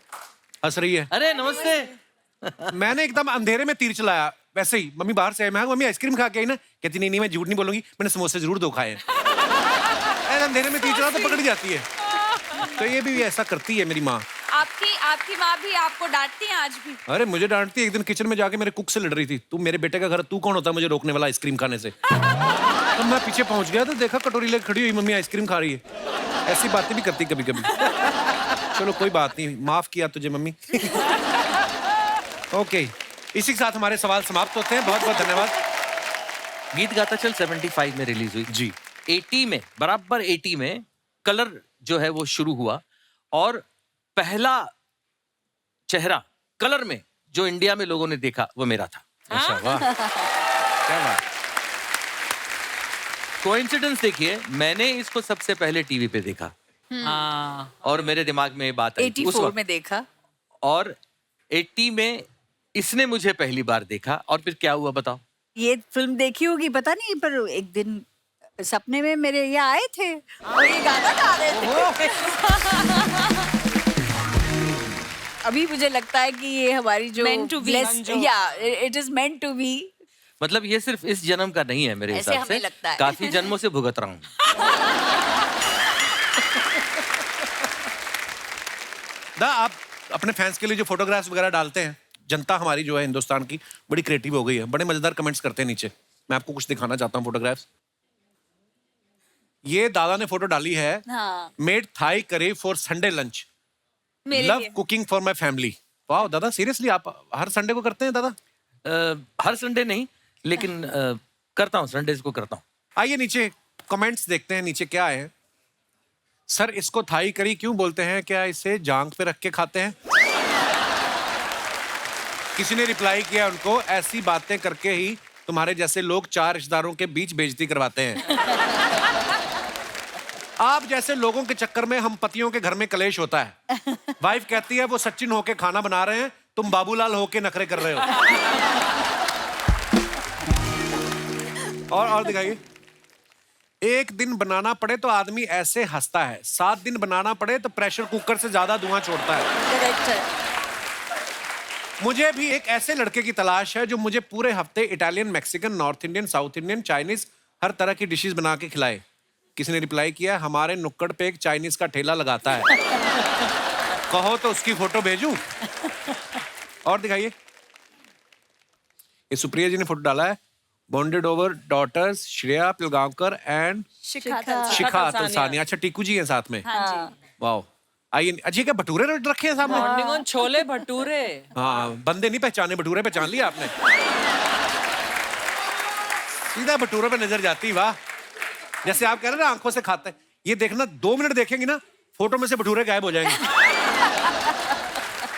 Speaker 1: हंस रही है।
Speaker 2: अरे नमस्ते।
Speaker 1: मैंने एकदम अंधेरे में तीर चलाया वैसे ही। मम्मी बाहर से आई, मैं कहा, मम्मी आइसक्रीम खा के आई ना? कहती नहीं मैं झूठ नहीं बोलूंगी, मैंने समोसे जरूर 2 खाए हैं। ऐसे अंधेरे में तीर चला तो पकड़ जाती है। तो ये भी ऐसा करती है मेरी माँ।
Speaker 7: आपकी माँ भी आपको डांटती है आज भी?
Speaker 1: अरे मुझे डांटती है। एक दिन किचन में जाके मेरे कुक से लड़ रही थी, तू मेरे बेटे का घर, तू कौन होता है मुझे रोकने वाला आइसक्रीम खाने से? तो मैं पीछे पहुंच गया तो देखा कटोरी लेकर खड़ी हुई मम्मी आइसक्रीम खा रही है। ऐसी बातें भी करती कभी कभी। चलो कोई बात नहीं, माफ किया तुझे मम्मी। ओके, इसी के साथ हमारे सवाल समाप्त होते हैं। बहुत बहुत धन्यवाद।
Speaker 2: गीत गाता चल 75 में रिलीज हुई
Speaker 1: जी।
Speaker 2: 80 में, बराबर 80 में कलर जो है वो शुरू हुआ, और पहला चेहरा कलर में जो इंडिया में लोगों ने देखा वो मेरा था।
Speaker 1: अच्छा, वाह क्या बात।
Speaker 2: कोइंसिडेंस देखिए, मैंने इसको सबसे पहले टीवी पे देखा
Speaker 6: हाँ।
Speaker 2: और मेरे दिमाग में ये बात आई थी उस
Speaker 4: 84
Speaker 2: वक्त।
Speaker 4: में देखा,
Speaker 2: और 80 में इसने मुझे पहली बार देखा, और फिर क्या हुआ बताओ?
Speaker 4: ये फिल्म देखी होगी पता नहीं, पर एक दिन सपने में मेरे ये आए थे और ये गाना गा रहे थे। अभी मुझे लगता है कि ये हमारी जो
Speaker 7: Meant to be.
Speaker 4: It is meant to be.
Speaker 2: मतलब ये सिर्फ इस जन्म का नहीं है मेरे
Speaker 4: ऐसे
Speaker 2: हिसाब
Speaker 4: हमें
Speaker 2: से,
Speaker 4: लगता है।
Speaker 2: काफी जन्मों से भुगत रहा हूँ।
Speaker 1: आप अपने फैंस के लिए जो फोटोग्राफ्स वगैरह डालते हैं, जनता हमारी जो है हिंदुस्तान की बड़ी क्रिएटिव हो गई है, बड़े मजेदार कमेंट्स करते हैं नीचे। मैं आपको कुछ दिखाना चाहता हूँ फोटोग्राफ्स। ये दादा ने फोटो डाली है,
Speaker 7: हाँ,
Speaker 1: made Thai curry for Sunday lunch,
Speaker 7: मेरे
Speaker 1: लव
Speaker 7: लिए।
Speaker 1: Cooking for my family. वाह दादा, सीरियसली आप हर संडे को करते हैं दादा?
Speaker 2: हर संडे नहीं, लेकिन करता हूँ, संडेज को करता हूँ।
Speaker 1: आइए नीचे कमेंट्स देखते हैं, नीचे क्या है। सर इसको थाई करी क्यों बोलते हैं, क्या इसे जांग पे रख के खाते हैं? किसी ने रिप्लाई किया उनको, ऐसी बातें करके ही तुम्हारे जैसे लोग 4 रिश्तेदारों के बीच बेइज्जती करवाते हैं। आप जैसे लोगों के चक्कर में हम पतियों के घर में कलेश होता है। वाइफ कहती है वो सचिन होके खाना बना रहे हैं, तुम बाबूलाल होके नखरे कर रहे हो। और दिखाइए। एक दिन बनाना पड़े तो आदमी ऐसे हंसता है, 7 दिन बनाना पड़े तो प्रेशर कुकर से ज्यादा धुआं छोड़ता है।
Speaker 4: करेक्ट है।
Speaker 1: मुझे भी एक ऐसे लड़के की तलाश है जो मुझे पूरे हफ्ते Italian, Mexican, north Indian, south Indian, Chinese हर तरह की डिशेस बना के खिलाए। किसी ने रिप्लाई किया, हमारे नुक्कड़ पे एक चाइनीज का ठेला लगाता है, कहो तो उसकी फोटो भेजूं। और दिखाइए, ये सुप्रिया जी ने फोटो डाला है, bonded over daughters Shreya Pilgaonkar and Shikha Talsania. अच्छा टीकू जी हैं साथ में। वाह, आइए। अच्छा क्या भटूरे रखे हैं सामने?
Speaker 6: Morning on chole bhature.
Speaker 1: हाँ, बंदे नहीं पहचाने, भटूरे पहचान लिया आपने। सीधा भटूरे पे नजर जाती। वाह, जैसे आप कह रहे हैं ना आंखों से खाते हैं, ये देखना 2 मिनट देखेंगे ना, फोटो में से भटूरे गायब हो जाएंगे।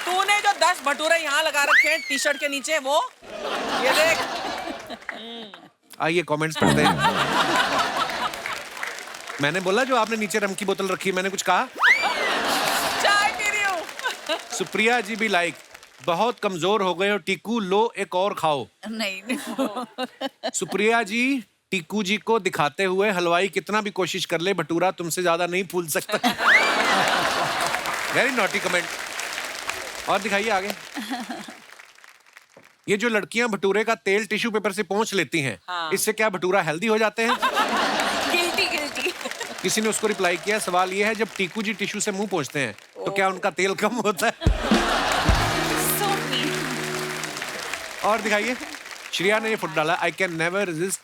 Speaker 6: तूने जो 10 भटूरे यहाँ लगा रखे हैं टी शर्ट के नीचे, वो ये देख।
Speaker 1: आइए कमेंट्स पढ़ते हैं। मैंने बोला जो आपने नीचे रम की बोतल रखी, मैंने कुछ कहा?
Speaker 6: चाय पी रही हूँ।
Speaker 1: सुप्रिया जी भी लाइक, बहुत कमजोर हो गए हो टीकू, लो एक और खाओ।
Speaker 4: नहीं।
Speaker 1: सुप्रिया जी टीकू जी को दिखाते हुए, हलवाई कितना भी कोशिश कर ले भटूरा तुमसे ज्यादा नहीं फूल सकता। Very naughty comment. और दिखाइए आगे। ये जो लड़कियां भटूरे का तेल टिश्यू पेपर से पोंछ लेती हैं,
Speaker 6: हाँ।
Speaker 1: इससे क्या भटूरा हेल्दी हो जाते हैं?
Speaker 7: गिल्टी।
Speaker 1: किसी ने उसको रिप्लाई किया, सवाल ये है जब टीकू जी टिश्यू से मुंह पोंछते हैं तो क्या उनका तेल कम होता है? और दिखाइए, श्रेया ने ये फोटो डाला, आई कैन नेवर रेजिस्ट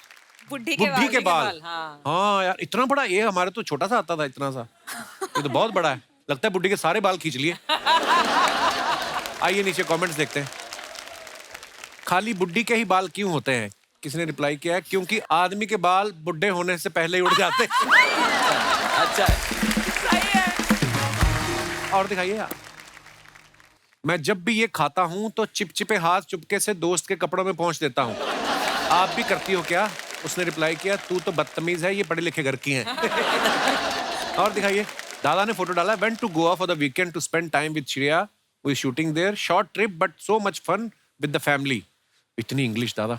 Speaker 1: बुढ़ी के बाल। हाँ यार, इतना बड़ा, ये हमारे तो छोटा सा आता था, इतना सा, ये तो बहुत बड़ा है। लगता है बुढ़ी के सारे बाल खींच लिए। आइए नीचे कमेंट्स देखते हैं। खाली बुढ़ी के ही बाल क्यों होते हैं? किसी ने रिप्लाई किया है, क्योंकि आदमी के बाल बुढ़े होने से पहले ही उड़ जाते हैं।
Speaker 2: अच्छा है।
Speaker 6: सही है।
Speaker 1: और दिखाइए आप। मैं जब भी ये खाता हूं तो चिपचिपे हाथ चुपके से दोस्त के कपड़ों में पहुंच देता हूं। आप भी करती हो क्या? उसने रिप्लाई किया, तू तो बदतमीज है, ये पढ़े लिखे घर की हैं। और दिखाइए, दादा ने फोटो डाला, went to Goa for the weekend to spend time with Shreya, we shooting there, short trip but so much fun with the family. इतनी इंग्लिश दादा।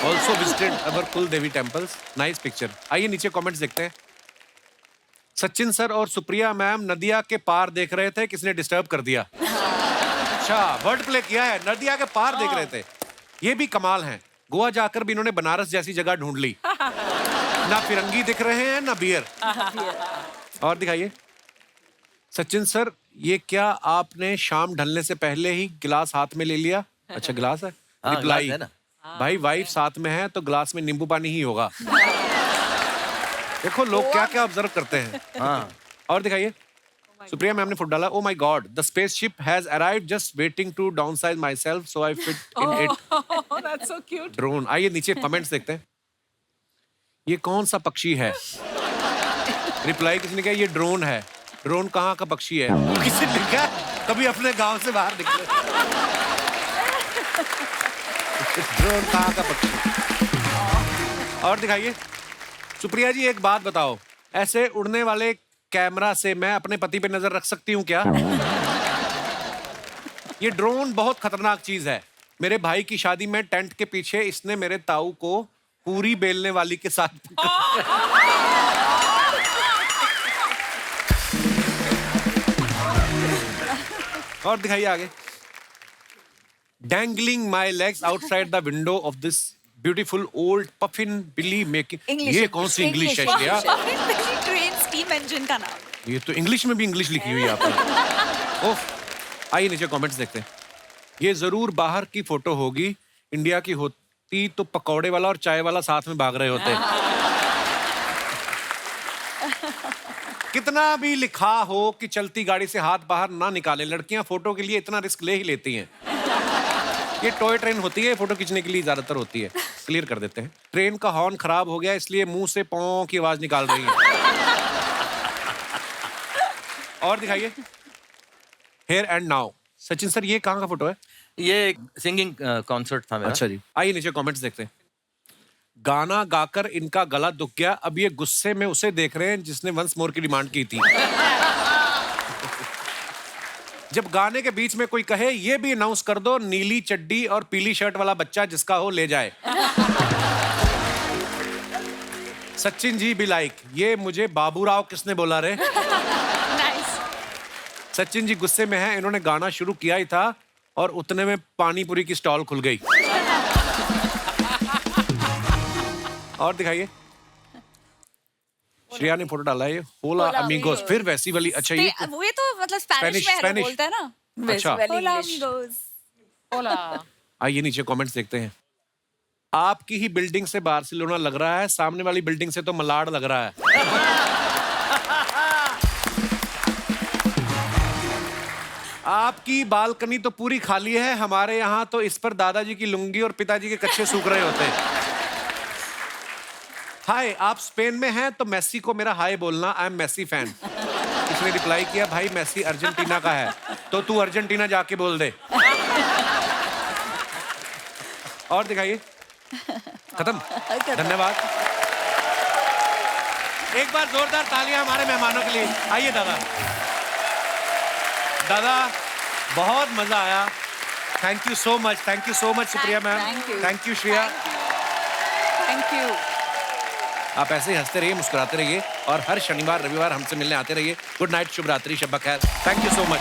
Speaker 1: Also visited our kul devi temples, nice picture. आइए नीचे कमेंट्स देखते हैं। सचिन सर और Supriya ma'am नदिया के पार देख रहे थे, किसने डिस्टर्ब कर दिया? अच्छा, वर्ड प्ले किया है, नदिया के पार देख रहे थे। ये भी कमाल है, गोवा जाकर भी इन्होंने बनारस जैसी जगह ढूंढ ली। ना फिरंगी दिख रहे हैं ना बियर। और दिखाइए, सचिन सर ये क्या आपने शाम ढलने से पहले ही गिलास हाथ में ले लिया? अच्छा गिलास है।
Speaker 2: हाँ,
Speaker 1: रिप्लाई,
Speaker 2: गिलास है ना।
Speaker 1: भाई वाइफ साथ में है तो गिलास में नींबू पानी ही होगा। देखो लोग क्या क्या ऑब्जर्व करते हैं।
Speaker 2: हाँ।
Speaker 1: और दिखाइए, सुप्रिया मैम ने फोटो डाला, oh my god the spaceship has arrived, just waiting to downsize myself so I fit in it.
Speaker 6: Oh, that's so cute.
Speaker 1: Drone. आइए नीचे कमेंट्स देखते हैं। ये कौन सा पक्षी है? रिप्लाई किसी ने कहा ये ड्रोन है। ड्रोन कहाँ का पक्षी है? किसी ने लिखा कभी अपने गांव से बाहर निकले। ड्रोन कहाँ का पक्षी? और दिखाइए, सुप्रिया जी एक बात बताओ, ऐसे उड़ने वाले कैमरा से मैं अपने पति पे नजर रख सकती हूँ क्या? ये ड्रोन बहुत खतरनाक चीज है। मेरे भाई की शादी में टेंट के पीछे इसने मेरे ताऊ को पूरी बेलने वाली के साथ और दिखाइए आगे। Dangling my legs outside the window of this beautiful old puffin billy making। ये कौन सी इंग्लिश है श्रेया?
Speaker 7: ट्रेन स्टीम इंजन का नाम।
Speaker 1: ये तो इंग्लिश में भी इंग्लिश लिखी हुई है आपने। ओफ। आइए नीचे कमेंट्स देखते हैं। ये जरूर बाहर की फोटो होगी, इंडिया की होती तो पकौड़े वाला और चाय वाला साथ में भाग रहे होते। कितना भी लिखा हो कि चलती गाड़ी से हाथ बाहर ना निकालें, लड़कियां फोटो के लिए इतना रिस्क ले ही लेती हैं। ये टॉय ट्रेन होती है, फोटो खींचने के लिए ज्यादातर होती है। क्लियर कर देते हैं। ट्रेन का हॉर्न खराब हो गया इसलिए मुंह से पौ की आवाज निकाल रही है। और दिखाइए, here and now. Sachin sir ये कहाँ का फोटो है?
Speaker 2: ये सिंगिंग कॉन्सर्ट था मेरा।
Speaker 1: अच्छा जी। आइए नीचे कमेंट्स देखते हैं। गाना गाकर इनका गला दुख गया, अब ये गुस्से में उसे देख रहे हैं जिसने वंस मोर की डिमांड की थी। जब गाने के बीच में कोई कहे ये भी अनाउंस कर दो, नीली चड्डी और पीली शर्ट वाला बच्चा जिसका हो ले जाए। सचिन जी भी लाइक, ये मुझे बाबूराव किसने बोला रे? सचिन जी गुस्से में हैं, इन्होंने गाना शुरू किया ही था और उतने में पानी पूरी की स्टॉल खुल गई। और दिखाइए, श्रेया ने फोटो डाला है, होला अमीगोस, फिर वैसी वाली। अच्छा ये
Speaker 7: वो तो मतलब स्पेनिश में
Speaker 1: स्पेनिश
Speaker 7: बोलता है ना।
Speaker 1: अच्छा।
Speaker 7: होला अमीगोस।
Speaker 6: Hola.
Speaker 1: आइए नीचे कमेंट्स देखते हैं। आपकी ही बिल्डिंग से बार्सिलोना लग रहा है, सामने वाली बिल्डिंग से तो मलाड लग रहा है। आपकी बालकनी तो पूरी खाली है, हमारे यहाँ तो इस पर दादाजी की लुंगी और पिताजी के कच्चे सूख रहे होते हैं। हाय, आप स्पेन में हैं तो मेसी को मेरा हाय बोलना, आई एम मेसी फैन। इसने रिप्लाई किया, भाई मेसी अर्जेंटीना का है तो तू अर्जेंटीना जाके बोल दे। और दिखाइए, खत्म। धन्यवाद। एक बार जोरदार तालियां हमारे मेहमानों के लिए। आइए दादा। दादा बहुत मजा आया। Thank you so much, thank you so much Supriya ma'am, thank you Shreya,
Speaker 4: thank you.
Speaker 1: आप ऐसे ही हंसते रहिए, मुस्कुराते रहिए और हर शनिवार रविवार हमसे मिलने आते रहिए। गुड नाइट, शुभ रात्रि, शब बखैर। Thank you so much.